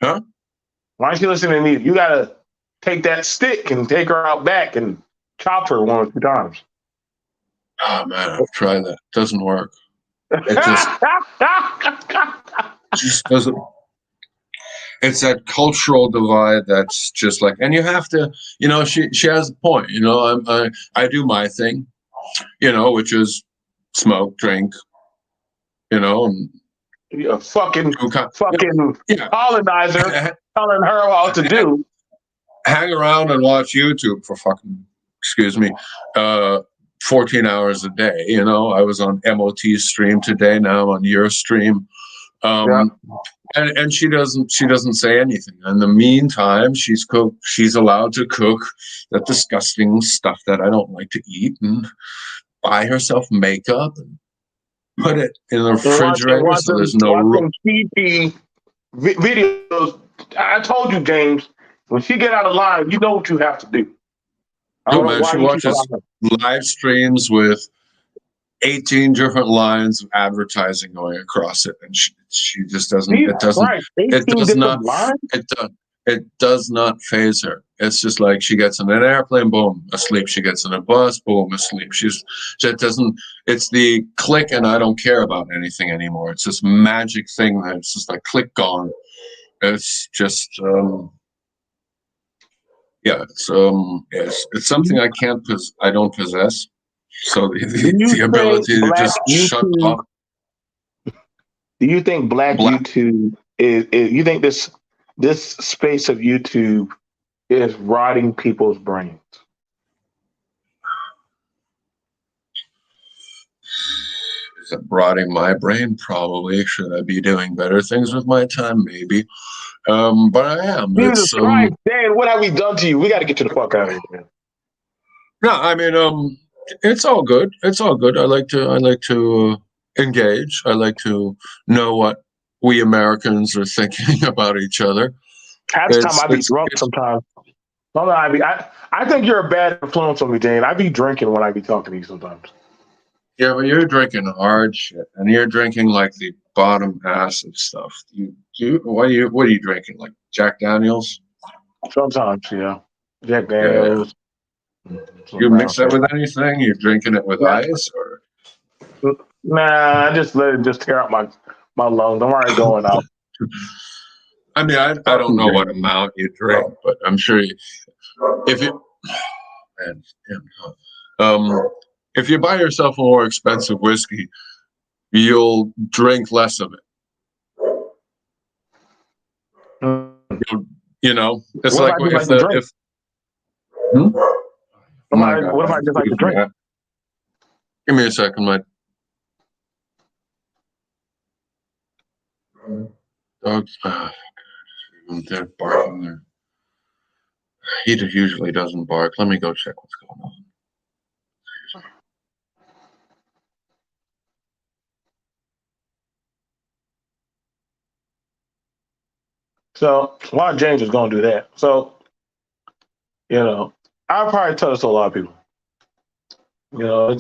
S2: Huh?
S1: Why ain't she listening to you? You gotta take that stick and take her out back and chop her one or two times.
S2: Oh man, I've tried that. Doesn't work. It just doesn't. It's that cultural divide that's just like, and you have to, she has a point. I do my thing, which is smoke, drink, and
S1: You a fucking
S2: who kind,
S1: fucking
S2: yeah,
S1: colonizer telling her what to do.
S2: hang around and watch YouTube for fucking, excuse me, 14 hours a day. I was on MOT's stream today. Now I'm on your stream.
S1: Yeah.
S2: And she doesn't say anything. In the meantime, she's allowed to cook that disgusting stuff that I don't like to eat and buy herself makeup and put it in the
S1: And
S2: refrigerator
S1: watch
S2: so
S1: them
S2: there's no
S1: watch them cheapy videos. I told you, James, when she get out of line, you know what you have to do. I
S2: no
S1: don't know
S2: man.
S1: why
S2: She
S1: you keep
S2: watches
S1: allowing
S2: live streams with 18 different lines of advertising going across it, and she just doesn't.
S1: Jesus Christ,
S2: It
S1: 18
S2: does not.
S1: different lines?
S2: It does not phase her. It's just like she gets in an airplane, boom, asleep. She gets in a bus, boom, asleep. It doesn't. It's the click, and I don't care about anything anymore. It's this magic thing that it's just like click gone. It's just yeah. It's something I don't possess. So
S1: Do you
S2: the
S1: think
S2: ability to
S1: black
S2: just shut
S1: YouTube?
S2: off
S1: Do you think black
S2: black.
S1: YouTube is you think this space of YouTube is rotting people's brains?
S2: Is it rotting my brain? Probably. Should I be doing better things with my time? Maybe. But I am.
S1: Jesus
S2: It's
S1: Christ, Dan, what have we done to you? We got to get you the fuck out of here, man.
S2: no. I mean, it's all good. It's all good. I like to engage. I like to know what we Americans are thinking about each other.
S1: Half the time
S2: It's
S1: I be
S2: it's
S1: drunk
S2: it's
S1: sometimes. Sometimes I think you're a bad influence on me, Dan. I be drinking when I be talking to you sometimes.
S2: yeah, but you're drinking hard shit, and you're drinking like the bottom ass of stuff. What are you drinking? Like Jack Daniels?
S1: Sometimes, yeah. Jack
S2: Yeah, yeah.
S1: Daniels, some
S2: You
S1: brown
S2: mix that
S1: shit.
S2: with anything? You're drinking it with
S1: Yeah.
S2: ice, or
S1: Nah, I just let it just tear out my lungs. I'm already going out.
S2: I mean, I
S1: Fuck
S2: don't
S1: you,
S2: know
S1: Dan.
S2: what amount you drink, but I'm sure if you, man, damn, if you buy yourself a more expensive whiskey, you'll drink less of it.
S1: Mm.
S2: It's
S1: What if
S2: like
S1: I just
S2: if
S1: like to
S2: the
S1: drink?
S2: if hmm? Oh my God,
S1: What if I just like to
S2: excuse me,
S1: drink?
S2: give me a second, my dog's They're barking there. He usually doesn't bark. Let me go check what's going on.
S1: So while James is going to do that, so I probably tell this to a lot of people.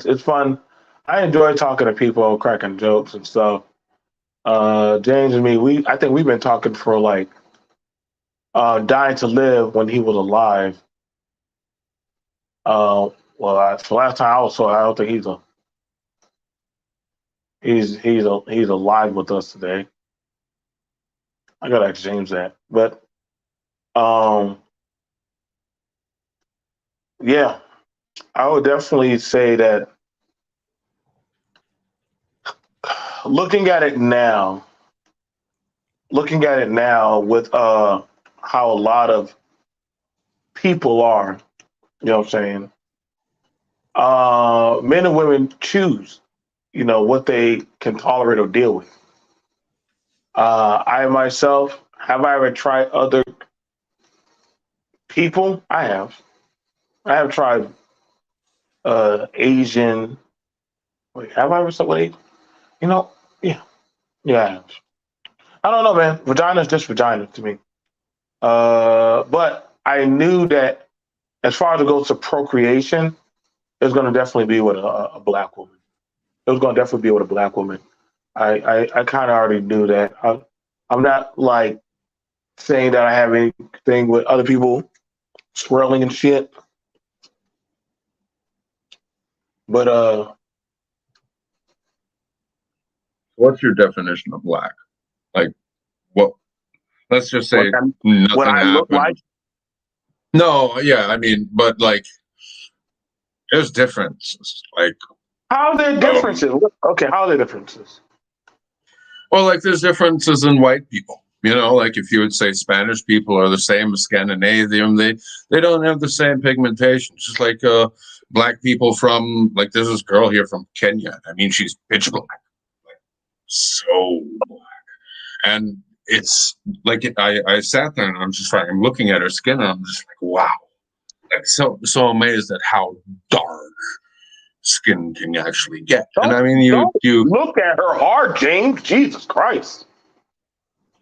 S1: It's fun. I enjoy talking to people, cracking jokes and stuff. James and me, I think we've been talking for like Dying to Live when he was alive. The last time I was told, I don't think he's alive with us today. I gotta ask James that, but um, yeah, I would definitely say that looking at it now, with how a lot of people are, you know what I'm saying? Men and women choose, what they can tolerate or deal with. I myself, have I ever tried other people? I have. I have tried Asian. Wait, have I ever slept with Asian? You know, yeah, yeah. I have. I don't know, man. Vagina is just vagina to me. But I knew that as far as it goes to procreation, it's going to definitely be with a black woman. It was going to definitely be with a black woman. I kind of already knew that. I'm not like saying that I have anything with other people swirling and shit, but
S2: What's your definition of black? Like, what? Let's just
S1: what
S2: say
S1: what
S2: nothing
S1: I look like.
S2: happened. No, yeah, I mean, but like, there's differences. Like,
S1: How are there
S2: um,
S1: differences? Okay, how are there differences?
S2: well, like, there's differences in white people. Like if you would say Spanish people are the same as Scandinavian, they don't have the same pigmentation. Just like black people from like there's this girl here from Kenya. I mean, she's pitch black, like so black, and it's like I sat there and I'm looking at her skin and I'm just like wow, like so amazed at how dark skin can actually get. And
S1: Don't
S2: I mean,
S1: don't
S2: you.
S1: look at her hard, James. Jesus Christ!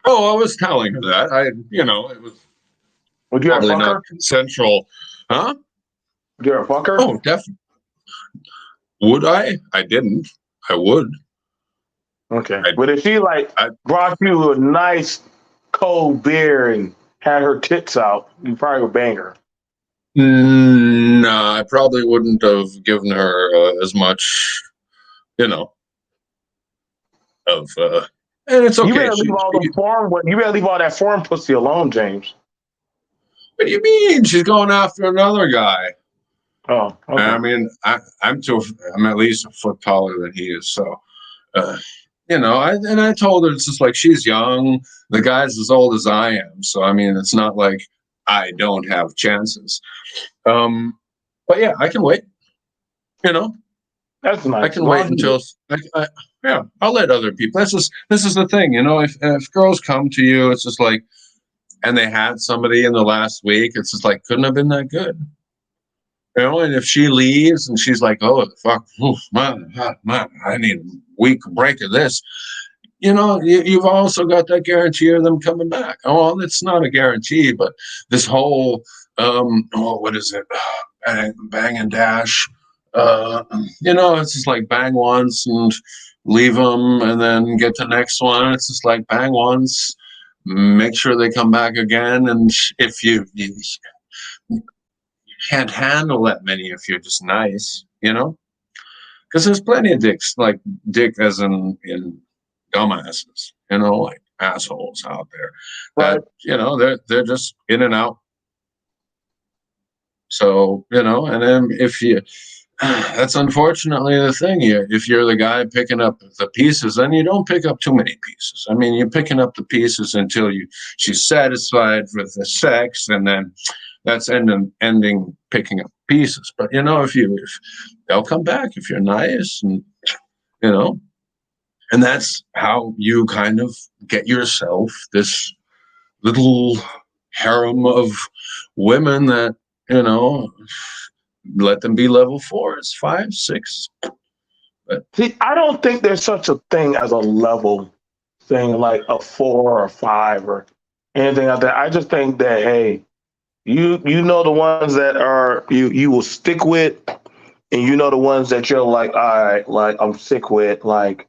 S2: Oh, I was telling her that it was
S1: Would you ever
S2: probably
S1: fuck
S2: not
S1: her?
S2: consensual, huh?
S1: Would you ever fuck her?
S2: Oh, definitely. Would I? I didn't. I would.
S1: Okay,
S2: I.
S1: but if she like
S2: I.
S1: brought you a nice cold beer and had her tits out, you probably would bang her.
S2: No, I probably wouldn't have given her as much, you know, of. And it's
S1: You
S2: okay.
S1: better leave all them foreign. You better leave all that foreign pussy alone, James.
S2: What do you mean? She's going after another guy.
S1: Oh,
S2: I
S1: okay.
S2: mean, I'm at least a foot taller than he is, so. Uh, I told her it's just like she's young. The guy's as old as I am, so I mean, it's not like I don't have chances. But yeah, I can wait. You know,
S1: That's
S2: I
S1: nice. As
S2: can
S1: long
S2: wait
S1: as you,
S2: until yeah. I'll let other people. This is the thing. If girls come to you, it's just like, and they had somebody in the last week, it's just like couldn't have been that good. And if she leaves and she's like, oh fuck, oof, man, I need a week break of this. You've also got that guarantee of them coming back. Oh, well, it's not a guarantee, but this whole, what is it? Bang and dash. It's just like bang once and leave them and then get the next one. It's just like bang once, make sure they come back again. And if you can't handle that many if you're just nice, because there's plenty of dicks, like dick as in dumbasses, like assholes out there
S1: right?
S2: that they're just in and out. So and then if you, that's unfortunately the thing. If you're the guy picking up the pieces, then you don't pick up too many pieces. I mean, you're picking up the pieces until she's satisfied with the sex, and then that's ending picking up pieces. But if they'll come back if you're nice, and you know and that's how you kind of get yourself this little harem of women that, you know, let them be level fours, five, six. But
S1: See, I don't think there's such a thing as a level thing like a 4 or 5 or anything like that. I just think that hey, you know the ones that are you will stick with, and you know the ones that you're like, all right, like I'm sick with, like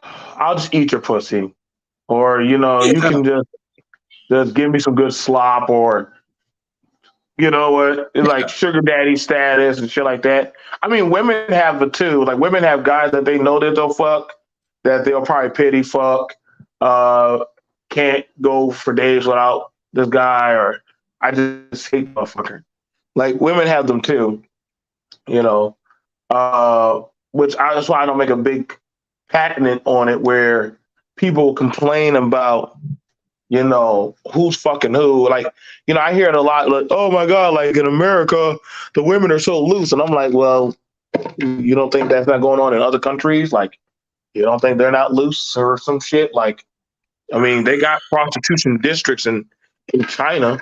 S1: I'll just eat your pussy, or you
S2: yeah,
S1: can just give me some good slop, or you know what, like
S2: yeah,
S1: sugar daddy status and shit like that. I mean, women have it too. Like women have guys that they know that they'll fuck, that they'll probably pity fuck. Uh, can't go for days without this guy, or I just hate motherfucker. Like women have them too, you know. Uh, which that's why I don't make a big patent on it, where people complain about who's fucking who. Like, I hear it a lot, like, oh my God, like in America, the women are so loose. And I'm like, well, you don't think that's not going on in other countries? Like, you don't think they're not loose or some shit? Like, I mean, they got prostitution districts in China.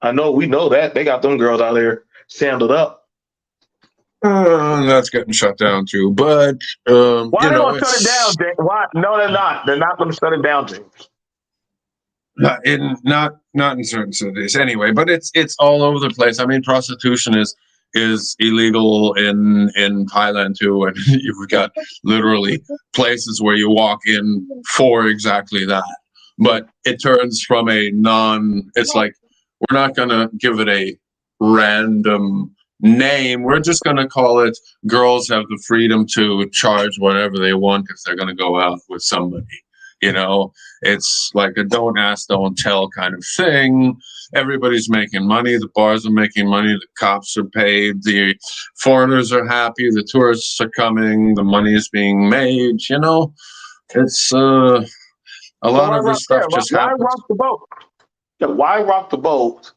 S1: I know, we know that. They got them girls out there sandaled up.
S2: that's getting shut down too. But
S1: Why
S2: you
S1: are they
S2: know,
S1: going to shut it down,
S2: it's
S1: James? Why? No, they're not. They're not going to shut it down, James.
S2: not in certain cities anyway. But it's all over the place. I mean, prostitution is illegal in Thailand too, and you've got literally places where you walk in for exactly that. But it turns from a non. It's like we're not going to give it a random name. We're just going to call it girls have the freedom to charge whatever they want if they're going to go out with somebody. You know, it's like a don't ask, don't tell kind of thing. Everybody's making money. The bars are making money. The cops are paid. The foreigners are happy. The tourists are coming. The money is being made. You know, it's a
S1: So
S2: lot
S1: right,
S2: of
S1: right
S2: this
S1: there,
S2: stuff just
S1: why rock
S2: happens.
S1: the boat? Yeah, why rock the boat?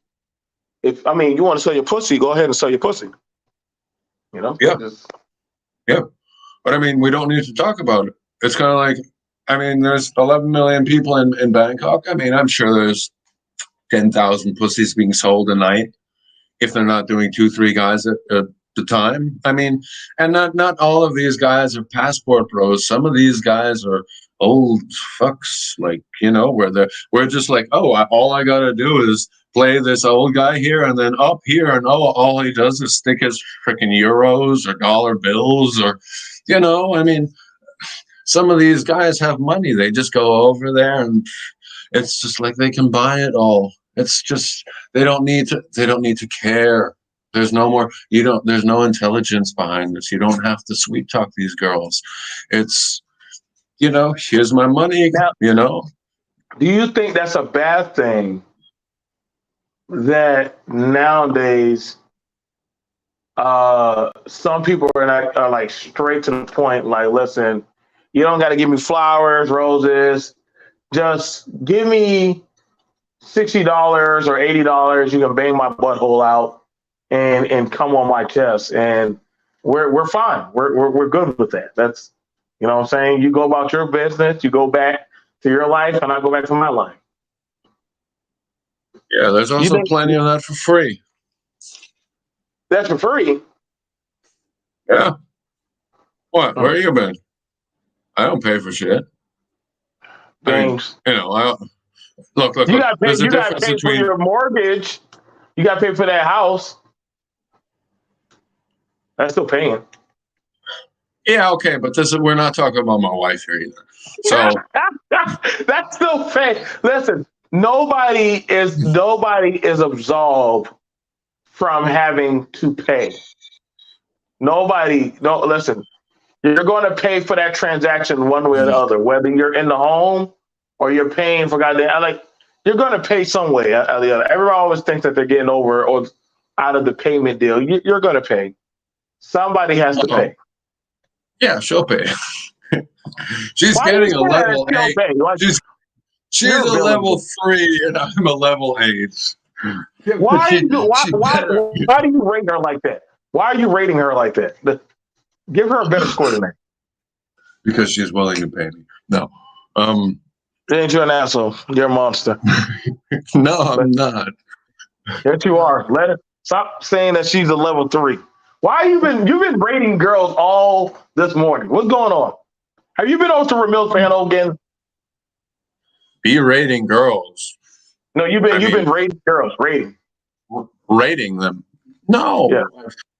S1: If I mean, you want to sell your pussy, go ahead and sell your pussy.
S2: Yeah,
S1: Just
S2: yeah. But I mean, we don't need to talk about it. It's kind of like, I mean, there's 11 million people in Bangkok. I mean, I'm sure there's 10,000 pussies being sold a night if they're not doing two, three guys at the time. I mean, and not all of these guys are passport bros. Some of these guys are old fucks, like where we're just like, oh, all I gotta do is play this old guy here and then up here, and oh, all he does is stick his freaking euros or dollar bills or, I mean, some of these guys have money. They just go over there and it's just like they can buy it all. It's just they don't need to care. There's no more there's no intelligence behind this. You don't have to sweet talk these girls. It's here's my money,
S1: now,
S2: you know.
S1: do you think that's a bad thing that nowadays some people are like straight to the point? Like, listen, you don't got to give me flowers, roses. Just give me $60 or $80. You can bang my butthole out and come on my chest, and we're fine. We're good with that. That's what I'm saying. You go about your business. You go back to your life, and I go back to my life.
S2: Yeah, there's
S1: You
S2: also
S1: think
S2: plenty of that for free.
S1: that's for free?
S2: Yeah. What?
S1: Hmm.
S2: Where you been? I don't pay for shit. I mean,
S1: James,
S2: I look.
S1: you got to pay.
S2: There's a
S1: You got to
S2: difference
S1: pay for
S2: between.
S1: your mortgage. You got to pay for that house. That's still paying.
S2: Yeah, okay, but we're not talking about my wife here either. So
S1: That's still paying. Listen, nobody is absolved from having to pay. Nobody. No, listen. You're going to pay for that transaction one way or the other, whether you're in the home or you're paying for goddamn. Like, you're going to pay some way or the other. Everyone always thinks that they're getting over or out of the payment deal. You're going to pay. Somebody has to
S2: oh,
S1: pay.
S2: yeah, she'll pay. She's
S1: Why do you
S2: getting a
S1: say that?
S2: level
S1: Still
S2: 8.
S1: pay? Like,
S2: She's
S1: you're
S2: a
S1: a villain.
S2: level 3 and I'm a level 8.
S1: Why
S2: she
S1: do why
S2: she
S1: why
S2: better
S1: why do you rate her like that? Why are you rating her like that? Give her a better score than that.
S2: because she's willing to pay me. No. Um
S1: Ain't you an asshole? You're a monster.
S2: No,
S1: But
S2: I'm not.
S1: yes, you are. Let her stop saying that she's a level 3. Why you've been rating girls all this morning? What's going on? Have you been on to Ramil fan again?
S2: Be rating girls.
S1: No,
S2: I
S1: you've
S2: mean,
S1: been rating girls, rating.
S2: rating them.
S1: Yeah.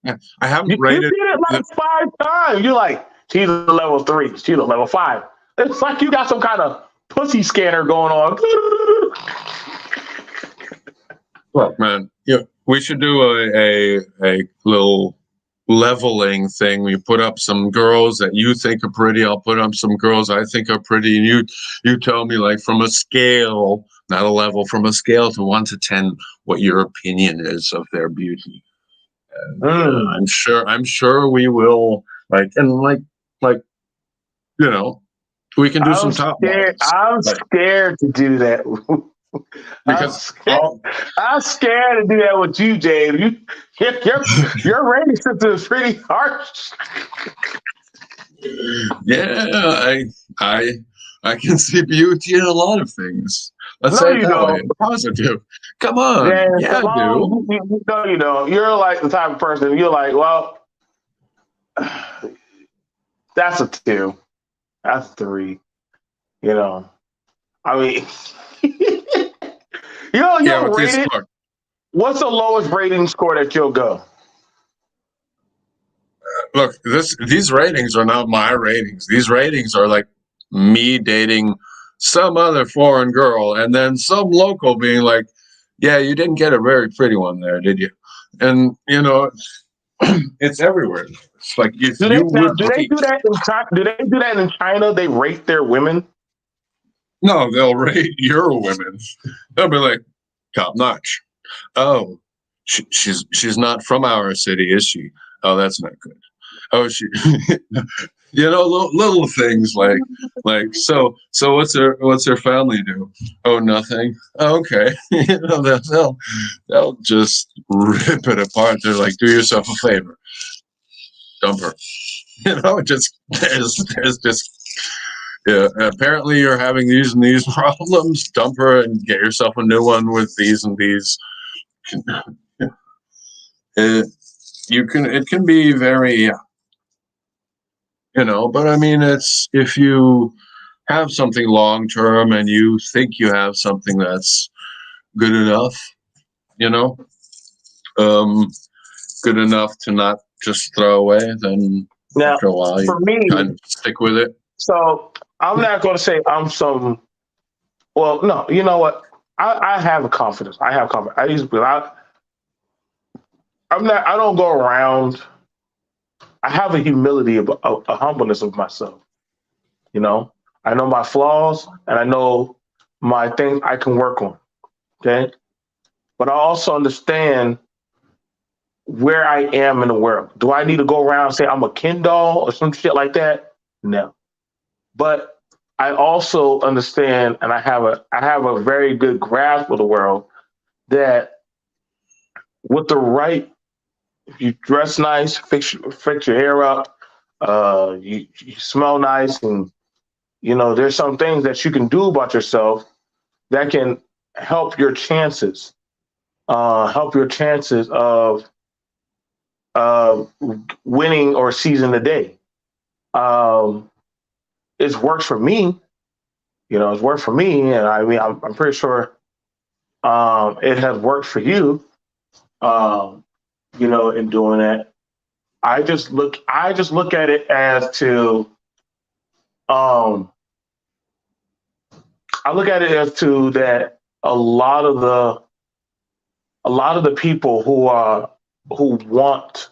S2: No, I haven't
S1: You
S2: rated.
S1: did it like 5 times. You're like, she's a level 3, she's a level 5. It's like you got some kind of pussy scanner going on.
S2: Look, man, we should do a little leveling thing. We put up some girls that you think are pretty. I'll put up some girls I think are pretty, and you tell me like from a scale, not a level, from a scale to 1 to 10, what your opinion is of their beauty. And
S1: Mm.
S2: I'm sure we will like you know we can do some top models
S1: I'm
S2: like
S1: scared to do that. I'm
S2: because
S1: scared. I'm scared to do that with you, James. Your rating system is pretty harsh.
S2: yeah, I I can see beauty in a lot of things. Let's
S1: No,
S2: say it
S1: you
S2: that way.
S1: don't.
S2: Positive. Come on.
S1: James,
S2: Yeah, I do.
S1: no, you don't. You're like the type of person. You're like, well, that's a 2. That's a 3. You know, I mean,
S2: Yeah,
S1: you'll
S2: with
S1: rate
S2: this
S1: it.
S2: look.
S1: What's the lowest rating score that you'll go?
S2: Look, these ratings are not my ratings. These ratings are like me dating some other foreign girl and then some local being like, "Yeah, you didn't get a very pretty one there, did you?" And it's everywhere. It's like if
S1: Do they
S2: you
S1: now?
S2: would
S1: Do they
S2: rate.
S1: do that in China? Do they do that in China? They rate their women.
S2: No, they'll rate your women. They'll be like, top notch. Oh, she's not from our city, is she? Oh, that's not good. Oh, she, little things like what's her family do? Oh, nothing. Oh, okay, they'll just rip it apart. They're like, do yourself a favor, dump her. Just there's just. Yeah, apparently you're having these and these problems. Dump her and get yourself a new one with these and these. It, it can be very but I mean it's if you have something long term and you think you have something that's good enough, you know, um, good enough to not just throw away, then
S1: Now,
S2: after a while you
S1: for me,
S2: kind of stick with it.
S1: so I'm not going to say I'm some. Well, no, you know what? I have a confidence. I have confidence. I used to be. I'm not. I don't go around. I have a humility, a humbleness of myself. You know, I know my flaws, and I know my things I can work on. Okay, but I also understand where I am in the world. Do I need to go around and say I'm a Ken doll or some shit like that? No. But I also understand, and I have a very good grasp of the world that with the right, if you dress nice, fix your hair up, you smell nice, and there's some things that you can do about yourself that can help your chances, help your chances of uh, winning or seizing the day. Um, it's worked for me. It's worked for me, and I mean, I'm pretty sure it has worked for you. Um, in doing that, I just look at it as to, um, I look at it as to that a lot of the people who want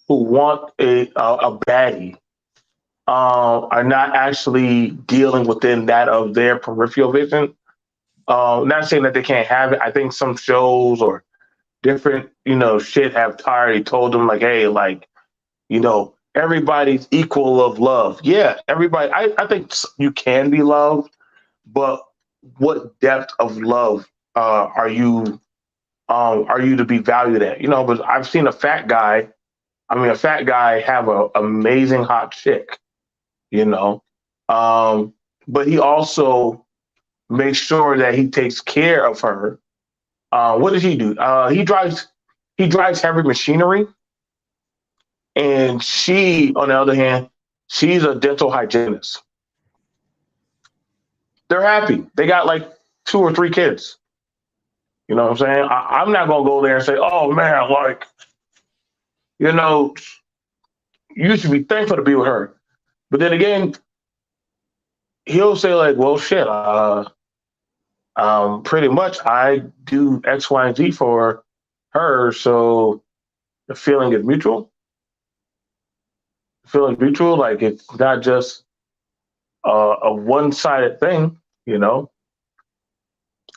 S1: who want a baddie are not actually dealing within that of their peripheral vision. Not saying that they can't have it. I think some shows or different, shit have already told them like, hey, like, everybody's equal of love. Yeah, everybody. I think you can be loved, but what depth of love are you to be valued at? But I've seen a fat guy. I mean, a fat guy have a amazing hot chick. You know, um, but he also makes sure that he takes care of her. What does he do? He drives heavy machinery, and she, on the other hand, she's a dental hygienist. They're happy. They got like 2 or 3 kids. You know what I'm saying? I'm not gonna go there and say, "Oh man, like you know, you should be thankful to be with her." But then again, he'll say like, "Well, shit, pretty much I do X, Y, and Z for her, so the feeling is mutual. Feeling mutual, like it's not just a one-sided thing, you know."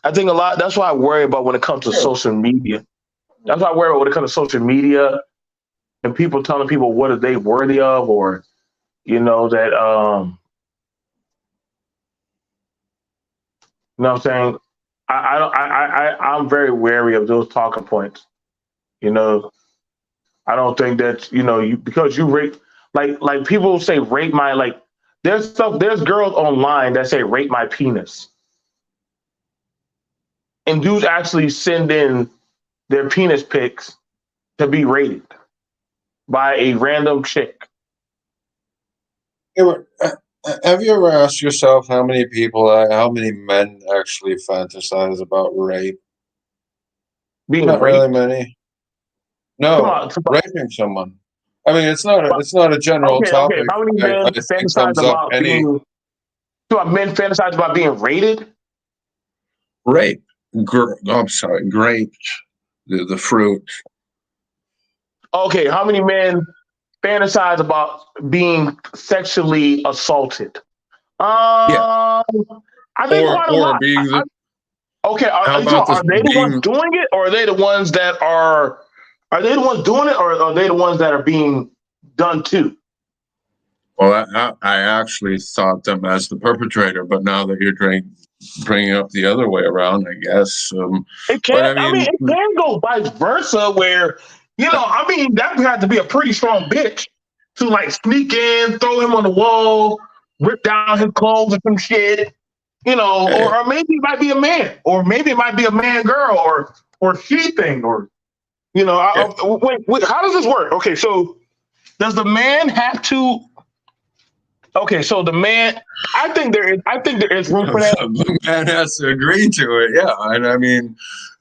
S1: I think a lot. That's why I worry about when it comes to
S2: Sure.
S1: social media. That's why I worry about when it comes to social media and people telling people what are they worthy of, or that you know what I'm saying. I don't. I'm very wary of those talking points. You know, I don't think that you because you rate like people say rate my like. There's girls online that say rate my penis, and dudes actually send in their penis pics to be rated by a random chick.
S2: Have you ever asked yourself how many men actually fantasize about rape?
S1: Being
S2: Not really
S1: raped.
S2: many.
S1: Come
S2: No,
S1: on.
S2: raping someone. I mean, it's not a general
S1: Okay.
S2: topic.
S1: How many
S2: I
S1: men
S2: think
S1: fantasize
S2: comes up
S1: about
S2: any
S1: being? Do men fantasize about being rated?
S2: rape. I'm sorry, grape, the fruit.
S1: Okay. How many men fantasize about being sexually assaulted?
S2: Yeah,
S1: I think quite a
S2: or
S1: lot.
S2: being the.
S1: Okay.
S2: How
S1: So
S2: about
S1: are
S2: this
S1: they the ones
S2: being?
S1: doing it, or are they the ones that are? Are they the ones doing it, or are they the ones that are being done to?
S2: Well, I actually thought them as the perpetrator, but now that you're bringing up the other way around, I guess.
S1: It
S2: But
S1: can.
S2: I
S1: I mean,
S2: mean,
S1: it can go vice versa, where I mean, that would have to be a pretty strong bitch to like sneak in, throw him on the wall, rip down his clothes or some shit.
S2: eh,
S1: Or maybe it might be a man, or maybe it might be a man girl, or she thing, or
S2: yeah.
S1: wait, how does this work? Okay, so does the man have to? Okay, so the man, I think there is room for that.
S2: The man has to agree to it. Yeah, and I mean,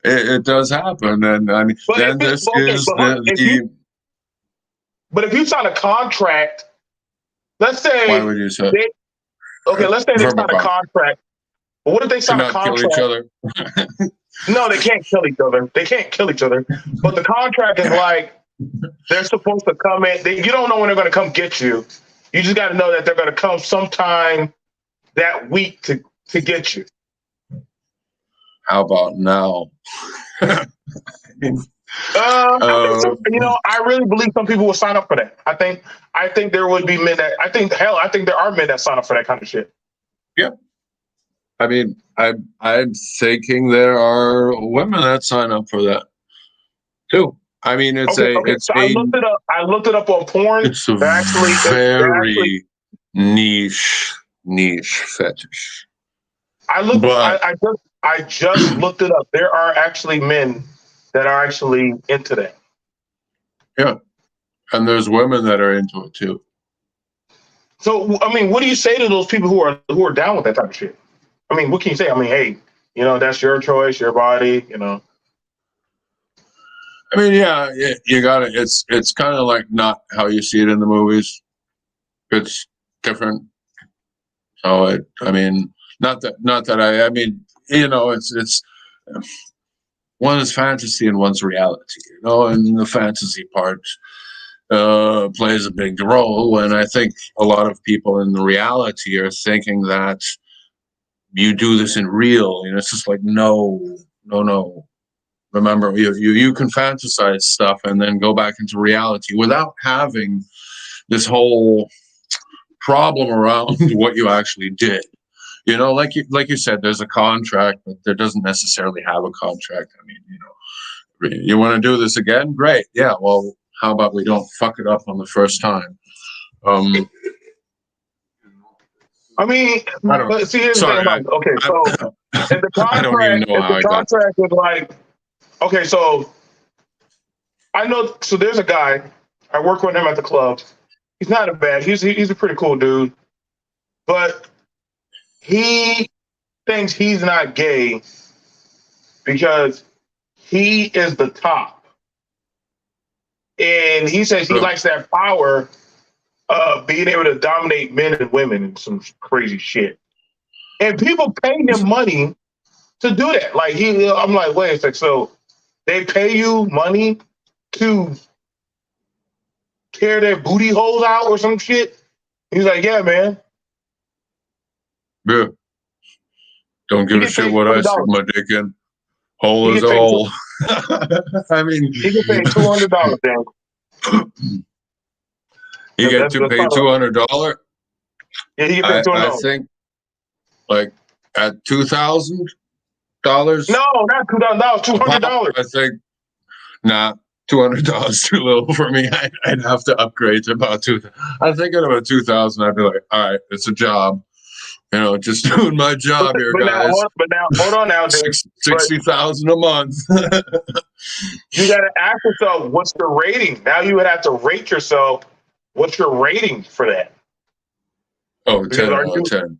S2: it does happen, and I mean,
S1: But if
S2: then
S1: it,
S2: this
S1: but okay,
S2: is
S1: but hold- if you, but if you sign a contract, let's
S2: why
S1: say
S2: would you say
S1: they, okay, let's say they
S2: verbal
S1: sign a
S2: contract
S1: contract. But what if they
S2: to
S1: sign a
S2: not kill each
S1: contract?
S2: other?
S1: No, they can't kill each other. They can't kill each other. But the contract is like they're supposed to come in. You don't know when they're going to come get you. You just got to know that they're going to come sometime that week to get you.
S2: How about now?
S1: I think
S2: uh,
S1: some, I really believe some people will sign up for that. I think there would be men that I think there are men that sign up for that kind of shit.
S2: yeah, I mean, I'm thinking there are women that sign up for that too. I mean,
S1: Okay. So I looked it up. I looked it up on porn.
S2: it's a
S1: They're actually.
S2: very niche fetish,
S1: I looked.
S2: but
S1: I just looked it up. There are actually men that are actually into that.
S2: yeah, and there's women that are into it too.
S1: So I mean, what do you say to those people who are down with that type of shit? I mean, what can you say? I mean, hey, that's your choice, your body.
S2: I mean, yeah, you got it. It's kind of like not how you see it in the movies. It's different. So I mean, not that I mean, it's one's fantasy and one's reality, and the fantasy part plays a big role. And I think a lot of people in the reality are thinking that you do this in real. It's just like no, no, no. Remember, you can fantasize stuff and then go back into reality without having this whole problem around what you actually did. Like you said, there's a contract, but there doesn't necessarily have a contract. I mean, you want to do this again? Great. Yeah. Well, how about we don't fuck it up on the first time? Um,
S1: I mean,
S2: I don't.
S1: but see, here's the thing
S2: Sorry,
S1: about it. Okay, so if the
S2: I don't even
S1: contract,
S2: know
S1: if
S2: how
S1: the
S2: I got.
S1: contract is like, okay, so I know, so there's a guy I work with him at the club. He's not a bad. He's a pretty cool dude, but he thinks he's not gay because he is the top, and he says he
S2: So,
S1: likes that power of being able to dominate men and women and some crazy shit. And people pay him money to do that. Like I'm like, wait a sec. So they pay you money to tear their booty holes out or some shit? He's like, yeah, man.
S2: yeah, don't
S1: He
S2: give a
S1: get
S2: shit
S1: paid
S2: what I stick
S1: $200.
S2: my dick in. Hole
S1: He
S2: is
S1: get
S2: a
S1: paid.
S2: hole. I mean,
S1: He get paid $200. Dan.
S2: you get
S1: That's
S2: to pay
S1: part of,
S2: $200.
S1: yeah. He get paid
S2: I
S1: $200.
S2: think like at $2,000
S1: No, not $2,000.
S2: a pop.
S1: $200.
S2: I think nah, $200 too little for me. I'd have to upgrade to about two. I think at about 2,000, I'd be like, all right, it's a job. You know, just doing my job here, guys.
S1: But now, hold on now, dude. But
S2: 60,000 a month.
S1: you got to ask yourself, what's the rating? Now you would have to rate yourself. What's your rating for that?
S2: Oh,
S1: Because
S2: 10
S1: are
S2: out of
S1: you?
S2: 10.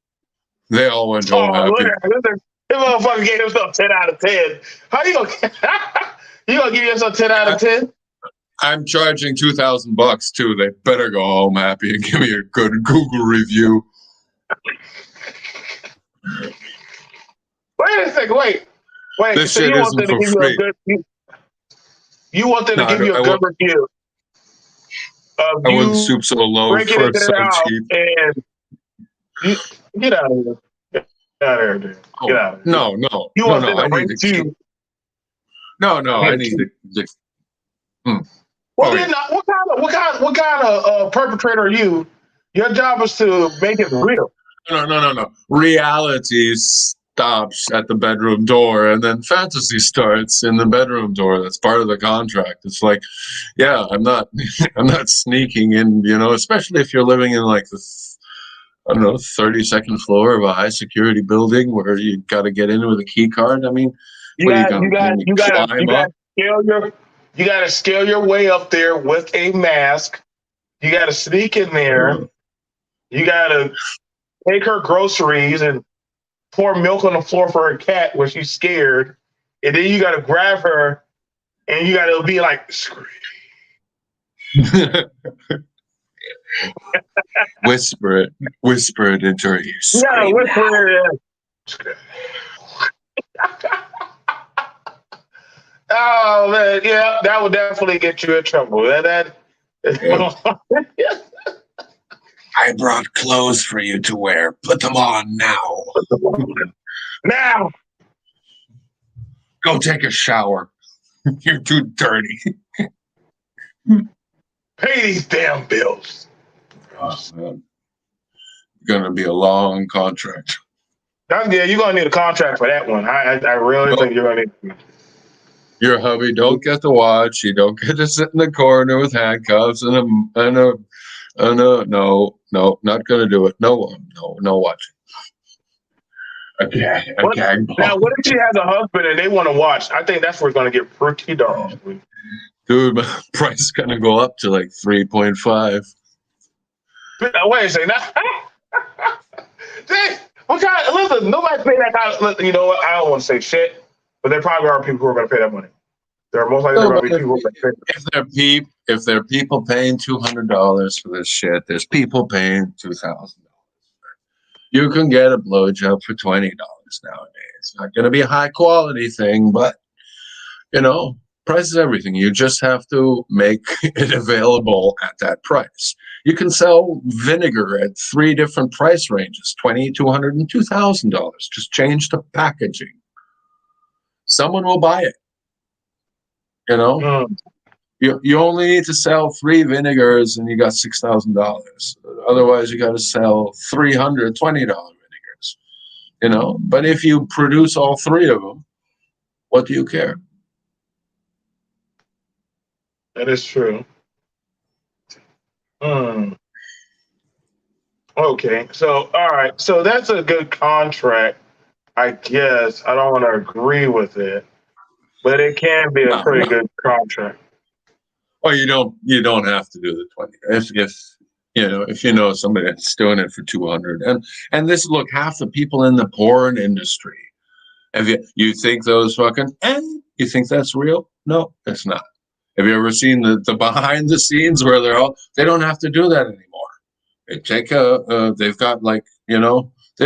S2: They all went home
S1: Oh, look
S2: happy.
S1: at this. This motherfucker gave himself 10 out of 10. How you gonna? You gonna give yourself 10 out of 10?
S2: I'm charging $2,000 too. They better go home happy and give me a good Google review.
S1: Wait a second. Wait.
S2: This
S1: So
S2: shit
S1: you want
S2: isn't
S1: them to
S2: for
S1: give you a
S2: free.
S1: good? You want them to
S2: No,
S1: give you a good review of
S2: I wouldn't
S1: you
S2: stoop so low
S1: breaking
S2: for
S1: into
S2: it so
S1: their house
S2: cheap.
S1: and you get out of here. Get out of here, dude. Get
S2: Oh,
S1: out of here. You want them
S2: no.
S1: to
S2: I need
S1: rate
S2: to keep.
S1: you?
S2: No, I need to.
S1: Well,
S2: Oh yeah.
S1: then, what kind of perpetrator are you? Your job is to make it real.
S2: No. Reality stops at the bedroom door, and then fantasy starts in the bedroom door. That's part of the contract. It's like, yeah, I'm not, I'm not sneaking in. You know, especially if you're living in like the, I don't know, 32nd floor of a high security building where you got to get in with a key card. I mean,
S1: You
S2: what are you
S1: got,
S2: going
S1: you
S2: to
S1: got,
S2: make me
S1: you got to,
S2: climb up?
S1: you got to scale your way up there with a mask. You got to sneak in there. You got to take her groceries and pour milk on the floor for her cat when she's scared, and then you got to grab her and you got to be like,
S2: Whisper it into her ear.
S1: you got to
S2: Scream now.
S1: whisper it. Oh man, yeah, that would definitely get you in trouble. That
S2: I brought clothes for you to wear. Put them on now.
S1: now.
S2: Go take a shower. You're too dirty.
S1: Pay these damn bills.
S2: Gonna be a long contract.
S1: Yeah, you're gonna need a contract for that one. I really think you're gonna need.
S2: Your hubby don't get to watch. You don't get to sit in the corner with handcuffs and no, not gonna do it. No watching. A gag ball.
S1: Now, what if she has a husband and they want to watch? I think that's where it's gonna get pretty dark.
S2: Dude, my price is gonna go up to like 3.5.
S1: Wait a second. What kind? Listen, nobody pay that kind of. You know what? I don't want to say shit, but there probably are people who are going to pay that money. There are most likely going to be people who are going to pay.
S2: If there are people paying $200 for this shit, there's people paying $2,000. You can get a blowjob for $20 nowadays. It's not going to be a high quality thing, but price is everything. You just have to make it available at that price. You can sell vinegar at 3 different price ranges: $20, $200, and $2,000. Just change the packaging. Someone will buy it. You only need to sell 3 vinegars, and you got $6,000. Otherwise, you got to sell $320 vinegars. But if you produce all 3 of them, what do you care?
S1: That is true. Okay, so all right, so that's a good contract, I guess. I don't want to agree with it, but it can be a
S2: No,
S1: pretty
S2: no.
S1: good contract.
S2: Well, you don't have to do the 20. If you know somebody that's doing it for 200, and this look, half the people in the porn industry. Have you think those fucking you think that's real? No, it's not. Have you ever seen the behind the scenes where they don't have to do that anymore. They take they've got like, they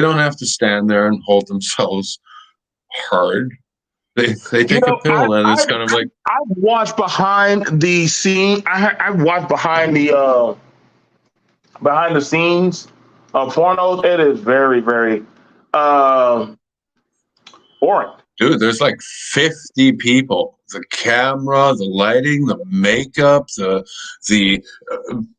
S2: don't have to stand there and hold themselves hard. They
S1: You
S2: take a
S1: know, I
S2: pill and
S1: I
S2: it's kind of like,
S1: I've watched behind the scene. I've watched behind the scenes of pornos. It is very very uh, boring.
S2: dude, there's like 50 people. The camera, the lighting, the makeup, the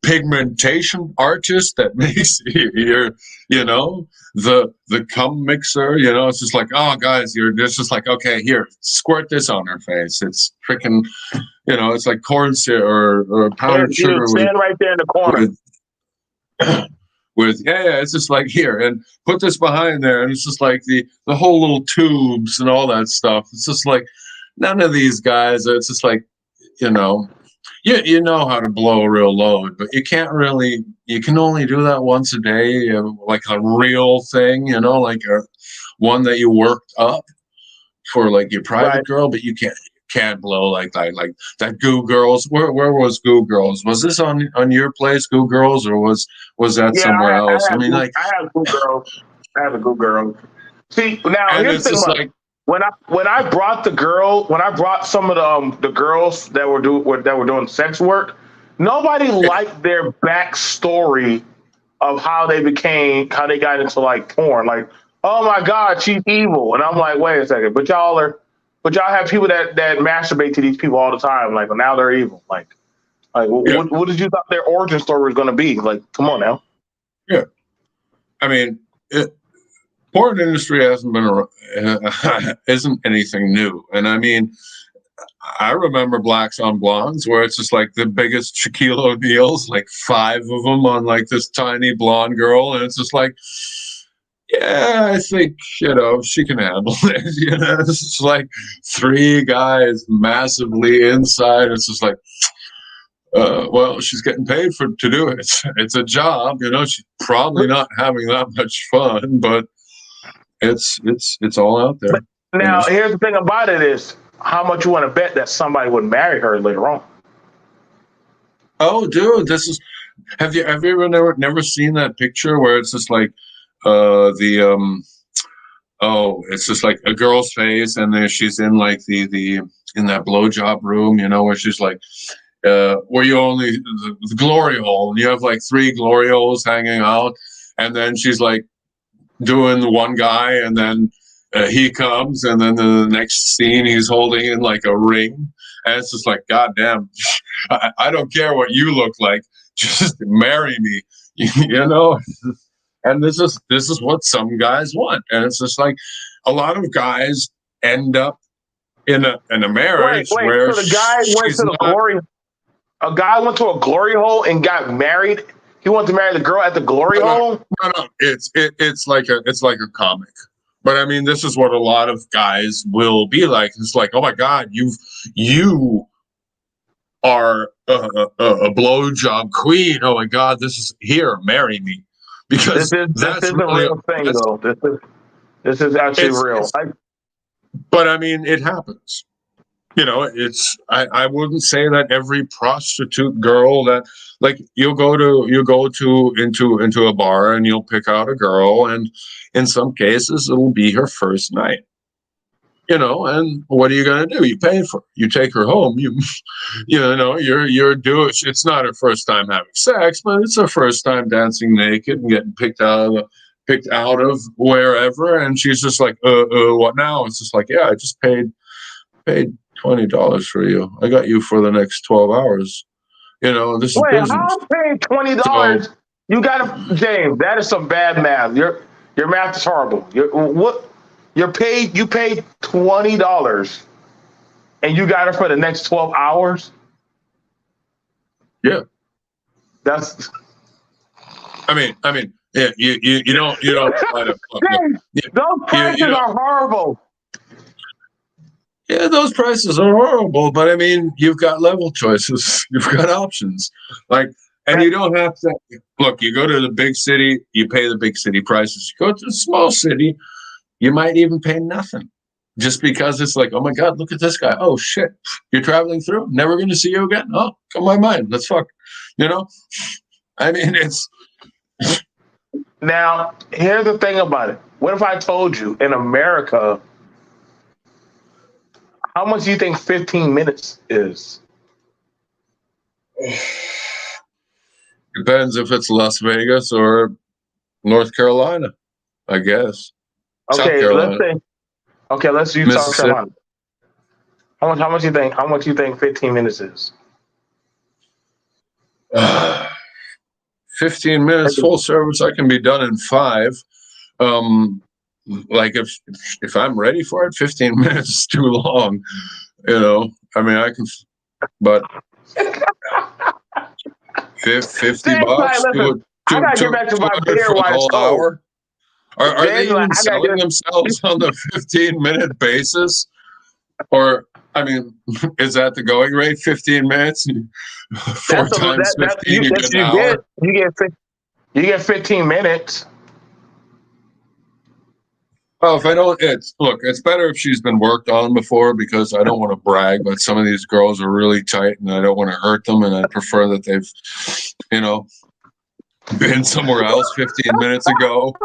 S2: pigmentation artist that makes your, the cum mixer. It's just like, oh, guys, it's just like, okay, here, squirt this on her face. It's freaking, it's like corn syrup or
S1: And
S2: powdered
S1: you
S2: sugar with
S1: stand right there in the corner.
S2: with yeah, it's just like, here, and put this behind there, and it's just like the whole little tubes and all that stuff. It's just like none of these guys. It's just like, you know you know how to blow a real load, but you can't really. You can only do that once a day, like a real thing, like one that you worked up for, like your private
S1: Right.
S2: girl, but you can't blow like that, Goo Girls. Where was Goo Girls? Was this on your place, Goo Girls, or was that
S1: Yeah,
S2: somewhere else? I mean, like,
S1: I have good girls. I have a good girl. See, now
S2: and
S1: here's the
S2: it's
S1: thing
S2: just
S1: about
S2: like,
S1: when I brought some of the girls that were doing sex work, nobody
S2: yeah,
S1: liked their backstory of how they got into like porn. Like, oh my God, she's evil, and I'm like, wait a second, but y'all have people that masturbate to these people all the time. Like, well, now they're evil. Like,
S2: yeah,
S1: what did you thought their origin story was going to be? Like, come on now.
S2: yeah. I mean, porn industry hasn't been isn't anything new, and I mean, I remember Blacks on Blondes, where it's just like the biggest Shaquille O'Neals, like five of them on like this tiny blonde girl, and it's just like, yeah, I think she can handle it. It's just like three guys massively inside. It's just like, well, she's getting paid to do it. It's a job. She's probably
S1: But,
S2: not having that much fun, but it's all out
S1: but
S2: there. You know.
S1: now here's the thing about it is how much you want to bet that somebody would marry her later on.
S2: Oh, dude, this is. Have you ever never seen that picture where it's just like, the oh, it's just like a girl's face, and then she's in like the in that blowjob room, where she's like, where you only the glory hole, and you have like three glory holes hanging out, and then she's like doing the one guy, and then he comes, and then the next scene he's holding in like a ring, and it's just like, God damn, I don't care what you look like, just marry me, you know. And this is what some guys want, and it's just like a lot of guys end up in a marriage
S1: Wait.
S2: where
S1: So the guy went
S2: she's
S1: to the
S2: not.
S1: glory. A guy went to a glory hole and got married. He wanted to marry the girl at the glory
S2: No, no,
S1: hole.
S2: no. It's like a comic. But I mean, this is what a lot of guys will be like. It's like, oh my God, you are a blowjob queen. Oh my God, this is here. Marry me, because
S1: This
S2: that's
S1: is a
S2: really
S1: real thing
S2: that's
S1: though. This is actually real.
S2: it's. But I mean, it happens. It's I wouldn't say that every prostitute girl that, like, you'll go to into a bar and you'll pick out a girl, and in some cases it'll be her first night. And what are you gonna do? You pay for her. You take her home. You're doing. It's not her first time having sex, but it's her first time dancing naked and getting picked out of wherever, and she's just like, what now? It's just like, yeah, I just paid $20 for you. I got you for the next 12 hours. This is
S1: Wait,
S2: business.
S1: how I'm paying
S2: So,
S1: $20? You got to James. That is some bad math. Your math is horrible. You paid $20 and you got her for the next 12 hours.
S2: yeah.
S1: That's
S2: I mean, Yeah, you don't try to fuck up.
S1: Dang, those prices
S2: You know,
S1: are horrible.
S2: yeah, those prices are horrible, but I mean, you've got level choices, you've got options, like, and you don't have to look. You go to the big city, you pay the big city prices. You go to a small city, you might even pay nothing, just because it's like, oh my god, look at this guy. Oh shit, you're traveling through, never going to see you again. Oh, come my mind, let's fuck. You know, I mean, it's
S1: Now, here's the thing about it. What if I told you in America, how much do you think 15 minutes is?
S2: depends if it's Las Vegas or North Carolina, I guess. South
S1: Okay, let's
S2: Carolina,
S1: say, okay, let's use South
S2: Mississippi.
S1: Carolina. How much you think 15 minutes is?
S2: 15 minutes full service, I can be done in 5. Um, like if I'm ready for it, 15 minutes is too long. You know, I mean, I can, but 50
S1: James like,
S2: bucks
S1: listen, I gotta get back to my
S2: 200
S1: beer
S2: for the
S1: while it's
S2: whole
S1: cold.
S2: hour. Are they
S1: James like,
S2: even
S1: I gotta
S2: selling
S1: get
S2: themselves on the 15-minute basis? Or, I mean, is that the going rate? 15 minutes? Four
S1: that's a,
S2: times
S1: that
S2: 15, you get
S1: that's
S2: an
S1: you get
S2: hour?
S1: you get 15 minutes.
S2: Well, if I don't, it's better if she's been worked on before, because I don't want to brag, but some of these girls are really tight and I don't want to hurt them. And I prefer that they've, you know, been somewhere else 15 minutes ago.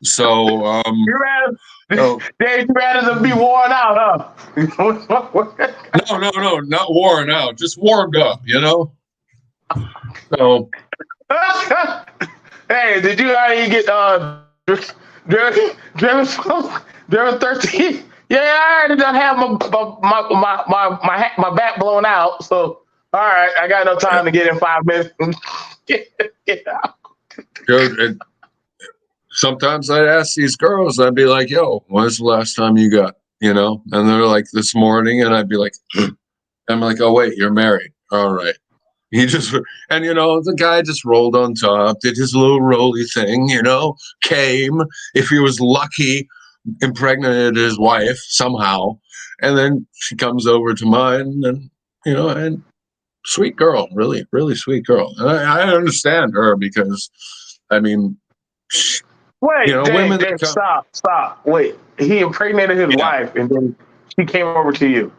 S2: So,
S1: You rather
S2: no,
S1: James, you rather them be worn out, huh?
S2: no, not worn out, just warmed up, you know? So,
S1: Hey, did you already get driven driven 13? Yeah, I already done have my back blown out. So all right, I got no time to get in 5 minutes. Get out.
S2: dude, sometimes I'd ask these girls, I'd be like, yo, when's the last time you got, you know? And they're like, this morning. And I'd be like, I'm like, oh, wait, you're married. All right. He just, and you know, the guy just rolled on top, did his little roly thing, you know, came, if he was lucky, impregnated his wife somehow. And then she comes over to mine, and, you know, and sweet girl, really, really sweet girl. And I understand her because, I mean, you
S1: Wait,
S2: know,
S1: James,
S2: women that
S1: James,
S2: come,
S1: stop. Wait, he impregnated his
S2: yeah.
S1: wife, and then he came over to you.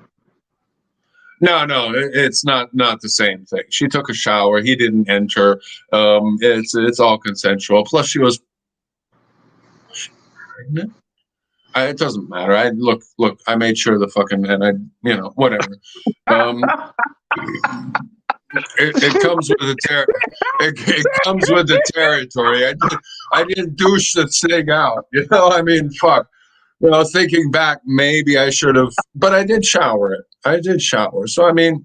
S2: No, it's not the same thing. She took a shower. He didn't enter. It's all consensual. Plus, she was pregnant. It doesn't matter. I look. I made sure the fucking, and I, you know, whatever. Um, it comes with the it comes with the territory. I didn't douche the thing out. You know, I mean, fuck. You know, thinking back, maybe I should have, but I did shower it. I did shower. So I mean,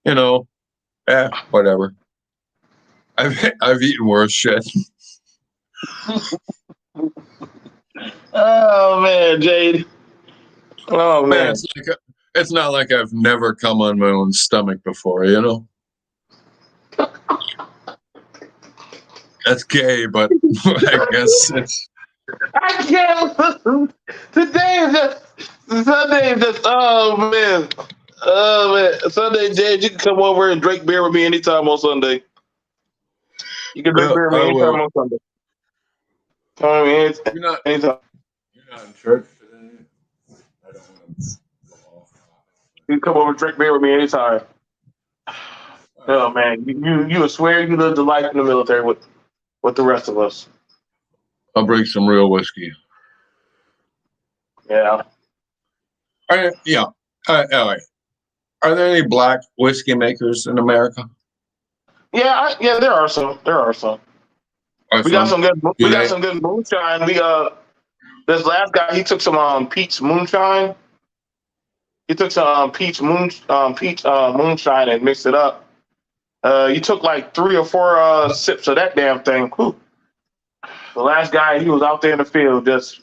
S2: you know, whatever. I've eaten worse shit.
S1: Oh man, Jade. Oh
S2: Man,
S1: man.
S2: it's not like I've never come on my own stomach before, you know? That's gay, but I guess it's
S1: I can't listen. Today is just Sunday is just oh man. Oh man. Sunday, James, you can come over and drink beer with me anytime on Sunday. You can drink
S2: yeah,
S1: beer with me
S2: I
S1: anytime
S2: will.
S1: on Sunday. I mean,
S2: You're not
S1: anytime.
S2: you're not in church today. I don't want to go off.
S1: You can come over and drink beer with me anytime.
S2: All
S1: Oh
S2: right.
S1: man, you would swear you lived a life in the military with the rest of us.
S2: I'll bring some real whiskey.
S1: Yeah.
S2: Yeah. All right. Are there any black whiskey makers in America?
S1: Yeah, there are some. There are some.
S2: Or
S1: We got
S2: some?
S1: some good.
S2: Do
S1: We got
S2: they?
S1: some good moonshine. This last guy, he took some peach moonshine. He took some peach moonshine and mixed it up. You took like 3 or 4 sips of that damn thing. Whew. The last guy, he was out there in the field just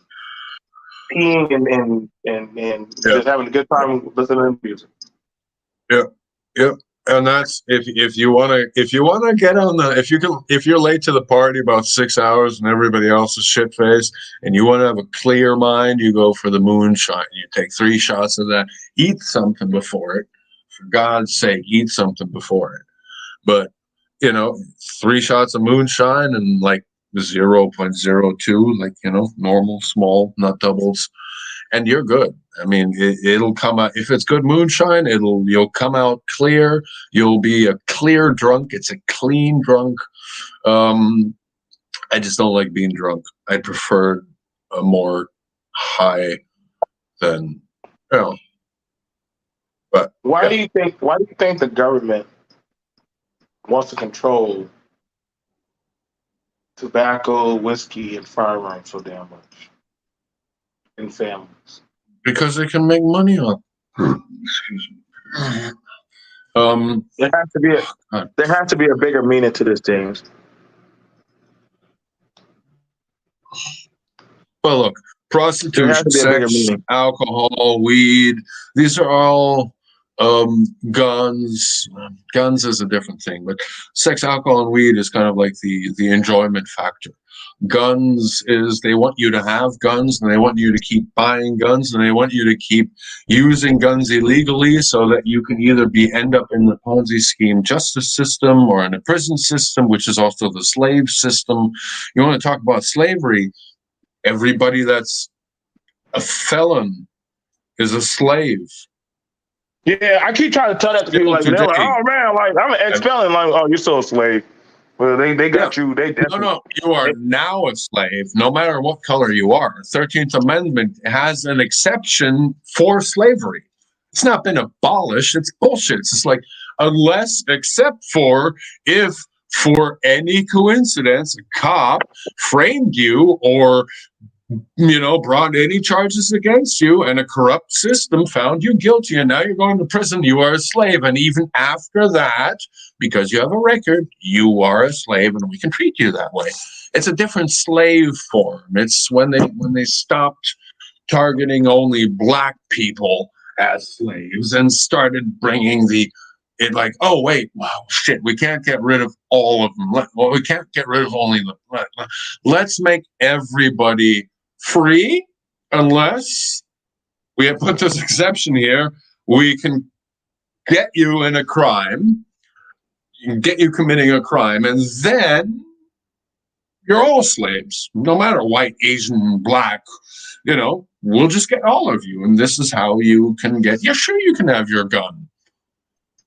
S1: peeing and
S2: Yeah.
S1: just having a good time listening to music.
S2: Yeah. Yeah. And that's if you want to get on the if you're late to the party about 6 hours and everybody else is shit faced and you want to have a clear mind, you go for the moonshine. You take 3 shots of that. Eat something before it. For God's sake, eat something before it. But 3 shots of moonshine and like 0.02, like normal, small, not doubles, and you're good. I mean, it'll come out. If it's good moonshine, you'll come out clear. You'll be a clear drunk. It's a clean drunk. I just don't like being drunk. I prefer a more high than But
S1: Why do you think the government wants to control tobacco, whiskey, and firearms so damn much in families?
S2: Because they can make money on. Excuse me.
S1: There has to be a bigger meaning to this, James.
S2: Well, look, prostitution, sex, alcohol, weed, these are all guns. Guns is a different thing, but sex, alcohol, and weed is kind of like the enjoyment factor. Guns is they want you to have guns, and they want you to keep buying guns, and they want you to keep using guns illegally so that you can either end up in the Ponzi scheme justice system or in a prison system, which is also the slave system. You want to talk about slavery? Everybody that's a felon is a slave.
S1: Yeah, I keep trying to tell that to people. Like, they're like, "Oh man, like I'm an ex-felon." Like, "Oh, you're still a slave." Well, they got you. They
S2: no, you are now a slave, no matter what color you are. 13th Amendment has an exception for slavery. It's not been abolished. It's bullshit. It's just like, except for if for any coincidence a cop framed you or brought any charges against you and a corrupt system found you guilty and now you're going to prison, you are a slave. And even after that, because you have a record, you are a slave and we can treat you that way. It's a different slave form. It's when they stopped targeting only black people as slaves and started bringing like, oh wait, wow, shit, we can't get rid of all of them. Well, we can't get rid of only them. Let's make everybody free unless we have put this exception here. We can get you in a crime, get you committing a crime, and then you're all slaves, no matter white, Asian, black. We'll just get all of you, and this is how you can get. Yeah, sure, you can have your gun.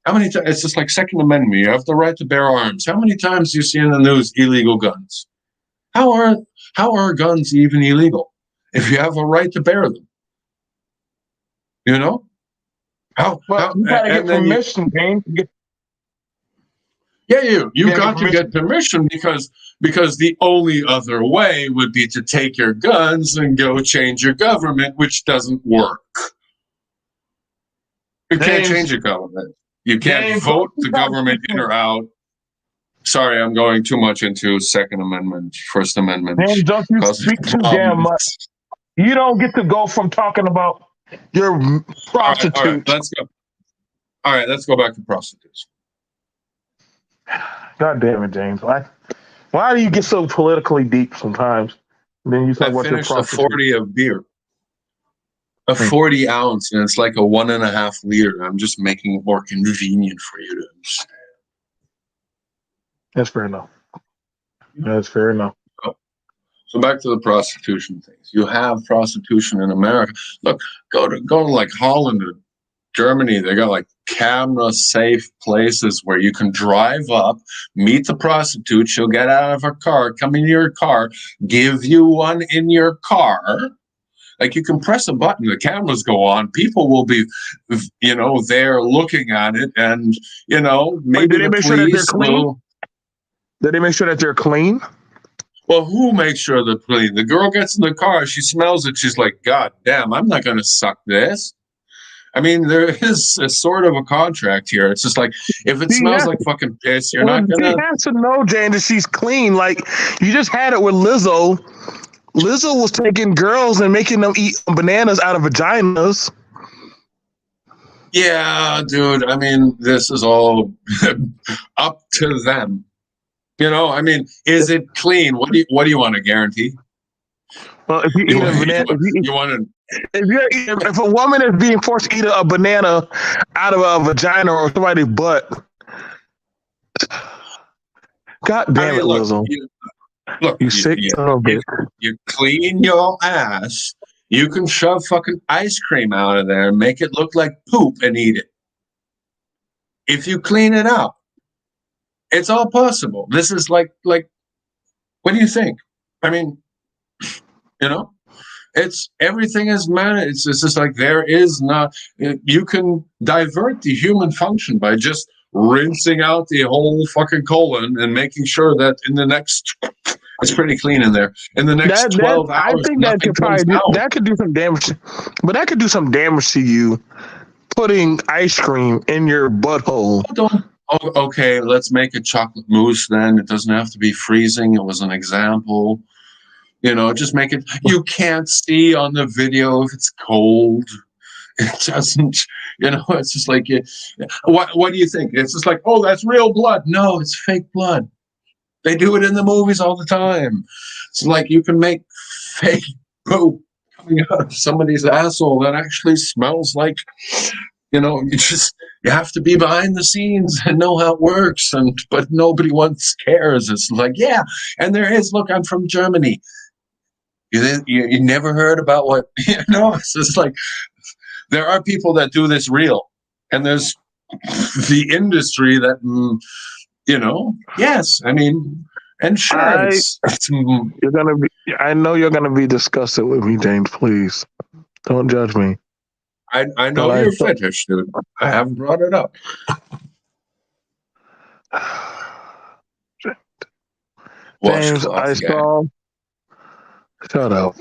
S2: How many times? It's just like Second Amendment. You have the right to bear arms. How many times do you see in the news illegal guns? How are guns even illegal if you have a right to bear them? How
S1: you gotta get permission, James.
S2: You got to get permission because the only other way would be to take your guns and go change your government, which doesn't work. You can't change your government. You can't vote the government in or out. Sorry, I'm going too much into Second Amendment, First Amendment.
S1: James, don't you speak too damn much. You don't get to go from talking about your prostitute.
S2: All right, let's go. All right, let's go back to prostitutes.
S1: God damn it, James. Why do you get so politically deep sometimes? And then you say what's your prostitute?
S2: A 40 of beer. A 40 ounce, and it's like a 1.5 liter. I'm just making it more convenient for you to understand.
S1: That's fair enough. That's fair enough.
S2: So back to the prostitution things. You have prostitution in America. Look, go to like Holland or Germany. They got like camera safe places where you can drive up, meet the prostitute. She'll get out of her car, come into your car, give you one in your car. Like you can press a button, the cameras go on, people will be, there looking at it, and maybe the police will.
S1: Did they make sure that they're clean?
S2: Well, who makes sure they're clean? The girl gets in the car, she smells it, she's like, God damn, I'm not going to suck this. I mean, there is a sort of a contract here. It's just like, if it smells like fucking piss, you're not going to.
S1: You have to know, Jane, that she's clean. Like, you just had it with Lizzo. Lizzo was taking girls and making them eat bananas out of vaginas.
S2: Yeah, dude. I mean, this is all up to them. I mean, is it clean? What do you want to guarantee?
S1: Well, if you
S2: You
S1: eat a
S2: want
S1: banana,
S2: you want to
S1: if a woman is being forced to eat a banana out of a vagina or somebody's butt, God
S2: I
S1: damn
S2: mean,
S1: it, Lizzo,
S2: look,
S1: you sick son of a bitch.
S2: you clean your ass. You can shove fucking ice cream out of there and make it look like poop and eat it. If you clean it out, it's all possible. This is like what do you think? I mean, you know, it's everything is managed. It's just like there is not. You can divert the human function by just rinsing out the whole fucking colon and making sure that in the next it's pretty clean in there. In the next
S1: That
S2: 12
S1: I
S2: hours,
S1: think that
S2: nothing
S1: could
S2: comes
S1: probably
S2: out.
S1: that could do some damage, but that could do some damage to you putting ice cream in your butthole.
S2: Okay, let's make a chocolate mousse then. It doesn't have to be freezing. It was an example. Just make it. You can't see on the video if it's cold. It doesn't. It's just like what do you think? It's just like, oh, that's real blood. No, it's fake blood. They do it in the movies all the time. It's like you can make fake poop coming out of somebody's asshole that actually smells like, you have to be behind the scenes and know how it works. But nobody once cares. It's like, yeah. And there is, look, I'm from Germany. You never heard about what, it's just like, there are people that do this real. And there's the industry that, yes. I mean, and sure,
S1: You're gonna be. I know you're gonna be disgusted with me, James. Please don't judge me.
S2: I know you're fetish, dude. I haven't brought it up.
S1: James, I saw. Shut up.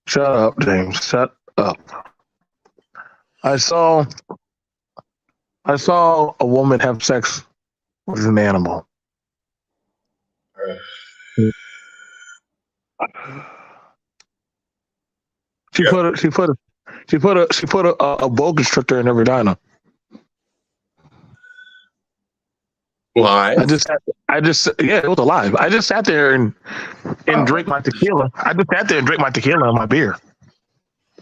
S1: Shut up, James. Shut up. I saw a woman have sex with an animal. She put a boa constrictor in her vagina.
S2: Live?
S1: Yeah, it was alive. I just sat there and drank my tequila. I just sat there and drank my tequila and my beer.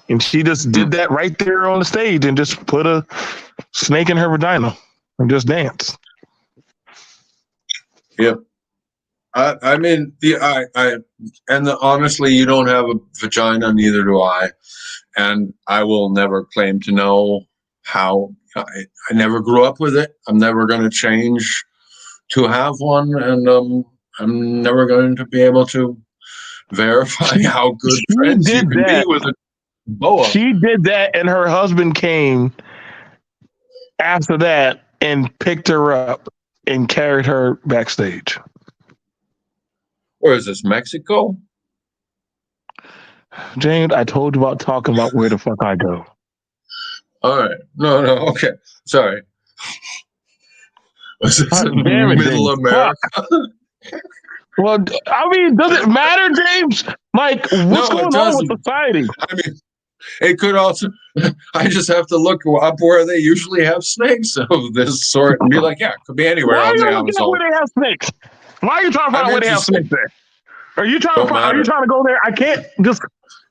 S1: And she just did that right there on the stage and just put a snake in her vagina and just danced.
S2: Yep. I mean, honestly, you don't have a vagina, neither do I, and I will never claim to know how. I never grew up with it. I'm never going to change to have one, and I'm never going to be able to verify how good friends you can be with a boa.
S1: She did that, and her husband came after that and picked her up and carried her backstage.
S2: Where is this, Mexico?
S1: James, I told you about talking about where the fuck I go.
S2: All right. No, okay. Sorry. Was this in Middle America?
S1: Well, I mean, does it matter, James? Like, what's going on with society?
S2: I mean, it could also. I just have to look up where they usually have snakes of this sort and be like, yeah, it could be anywhere.
S1: Why are you looking at where they have snakes? Why are you trying to find out where they have snakes there? Are you trying to go there? I can't just.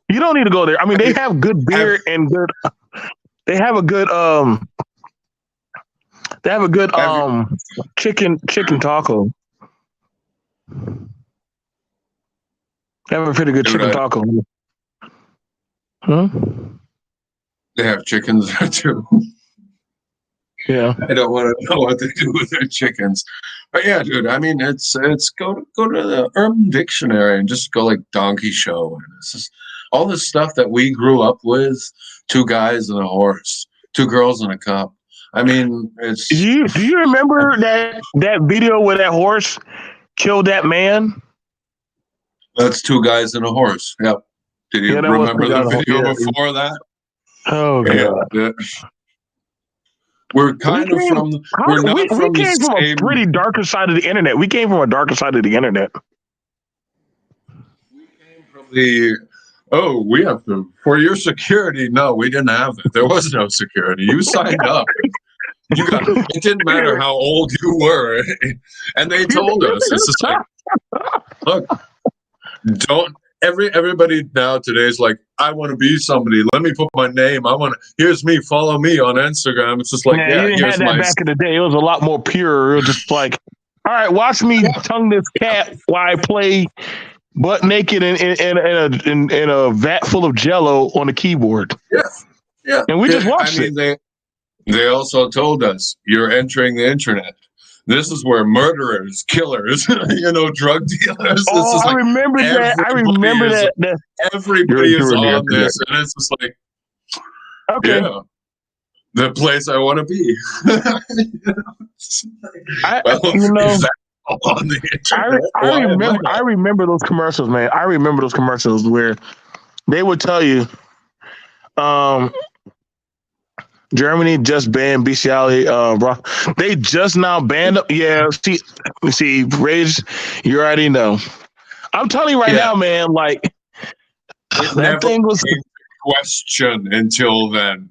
S1: You don't need to go there. I mean, they have good beer and good. They have a good They have a good chicken taco. They have a pretty good chicken taco. Huh?
S2: They have chickens there too.
S1: Yeah.
S2: I don't want to know what they do with their chickens. But yeah, dude, I mean, it's go to the Urban Dictionary and just go like donkey show. And it's just all this stuff that we grew up with, 2 guys and a horse, 2 girls and a cup. I mean, it's...
S1: Do you remember that video where that horse killed that man?
S2: That's 2 guys and a horse. Yep. Did you remember the video before that?
S1: Oh, God.
S2: Yeah. We're kind of from... We're not from the same...
S1: from a pretty darker side of the internet. We came from a darker side of the internet.
S2: We came from the... Oh, we have to... For your security, no, we didn't have it. There was no security. You signed up. It didn't matter how old you were. And they told us, it's just like, look, don't everybody now today is like, I want to be somebody. Let me put my name. Here's me, follow me on Instagram. It's just like,
S1: Yeah, you
S2: yeah,
S1: didn't have
S2: here's
S1: that
S2: my
S1: back in the day. It was a lot more pure. It was just like, all right, watch me tongue this cat while I play butt naked in a vat full of Jello on the keyboard.
S2: yeah.
S1: And we just
S2: I
S1: watched
S2: mean,
S1: it.
S2: they also told us you're entering the internet. This is where murderers, killers, drug dealers. This
S1: Oh,
S2: is
S1: I
S2: like
S1: remember that. I
S2: everybody
S1: remember
S2: is
S1: that.
S2: everybody is
S1: You're the
S2: on
S1: internet.
S2: this, and it's just like,
S1: Okay.
S2: yeah, the place I want to be. If that's on the internet, why am I
S1: I
S2: not?
S1: remember those commercials, man. I remember those commercials where they would tell you, Germany just banned bestiality. They just now banned. Yeah, see, Rage, you already know. I'm telling you right
S2: Yeah,
S1: now, man. Like
S2: it
S1: that
S2: never
S1: thing was.
S2: came to question until then.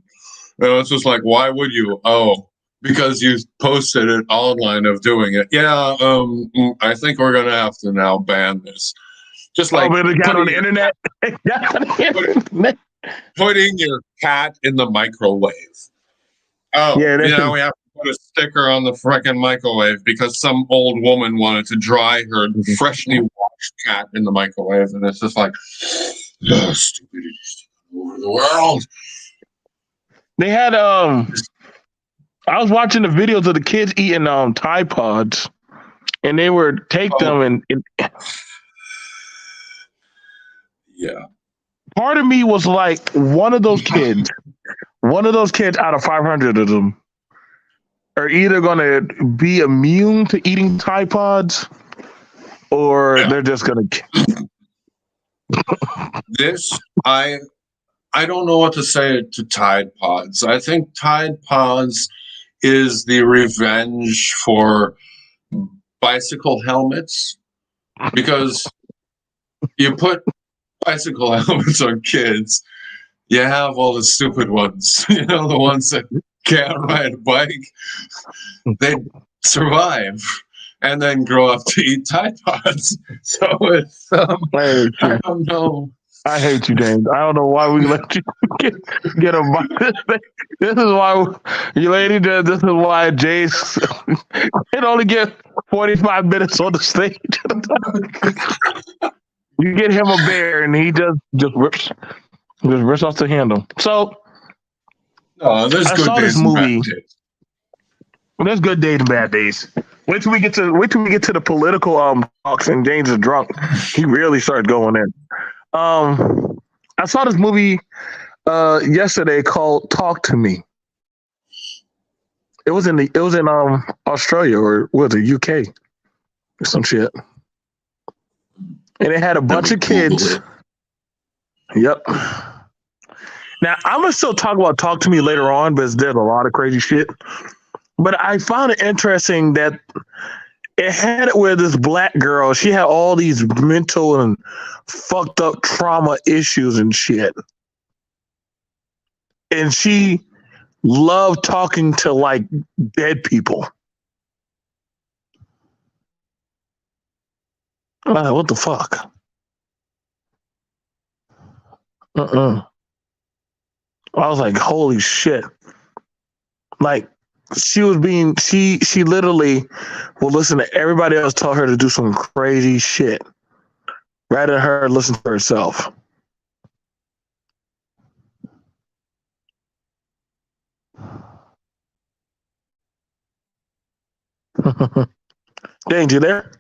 S2: It's just like, why would you? Oh, because you posted it online of doing it. Yeah, I think we're gonna have to now ban this. Just
S1: Oh,
S2: like
S1: but it got on the internet.
S2: putting your cat in the microwave. Oh,
S1: Yeah,
S2: we have to put a sticker on the frickin' microwave because some old woman wanted to dry her freshly washed cat in the microwave, and it's just like, oh, stupidity all over the world.
S1: they had I was watching the videos of the kids eating Tide Pods, and they would take them and
S2: Yeah.
S1: part of me was like, one of those kids out of 500 of them are either going to be immune to eating Tide Pods or they're just going to.
S2: This, I don't know what to say to Tide Pods. I think Tide Pods is the revenge for bicycle helmets because you put bicycle helmets on kids, you have all the stupid ones, the ones that can't ride a bike. They survive and then grow up to eat Tide Pods. So it's, I don't know.
S1: I hate you, James. I don't know why we let you get a. This is why you lady. This is why Jace can only get 45 minutes on the stage. You get him a bear, and he just rips off the handle. So
S2: there's good
S1: saw
S2: days
S1: this movie.
S2: and bad days.
S1: There's good days and bad days. Wait till we get to the political talks and James is drunk. He really started going in. I saw this movie yesterday called Talk to Me. It was in Australia or was it UK or some shit. And it had a bunch of kids. Yep. Now I'm gonna still talk about Talk to Me later on, but there's a lot of crazy shit. But I found it interesting that it had it where this black girl, she had all these mental and fucked up trauma issues and shit. And she loved talking to like dead people. What the fuck? I was like, holy shit. Like, she literally will listen to everybody else tell her to do some crazy shit rather than her listen to herself. Dang, you there?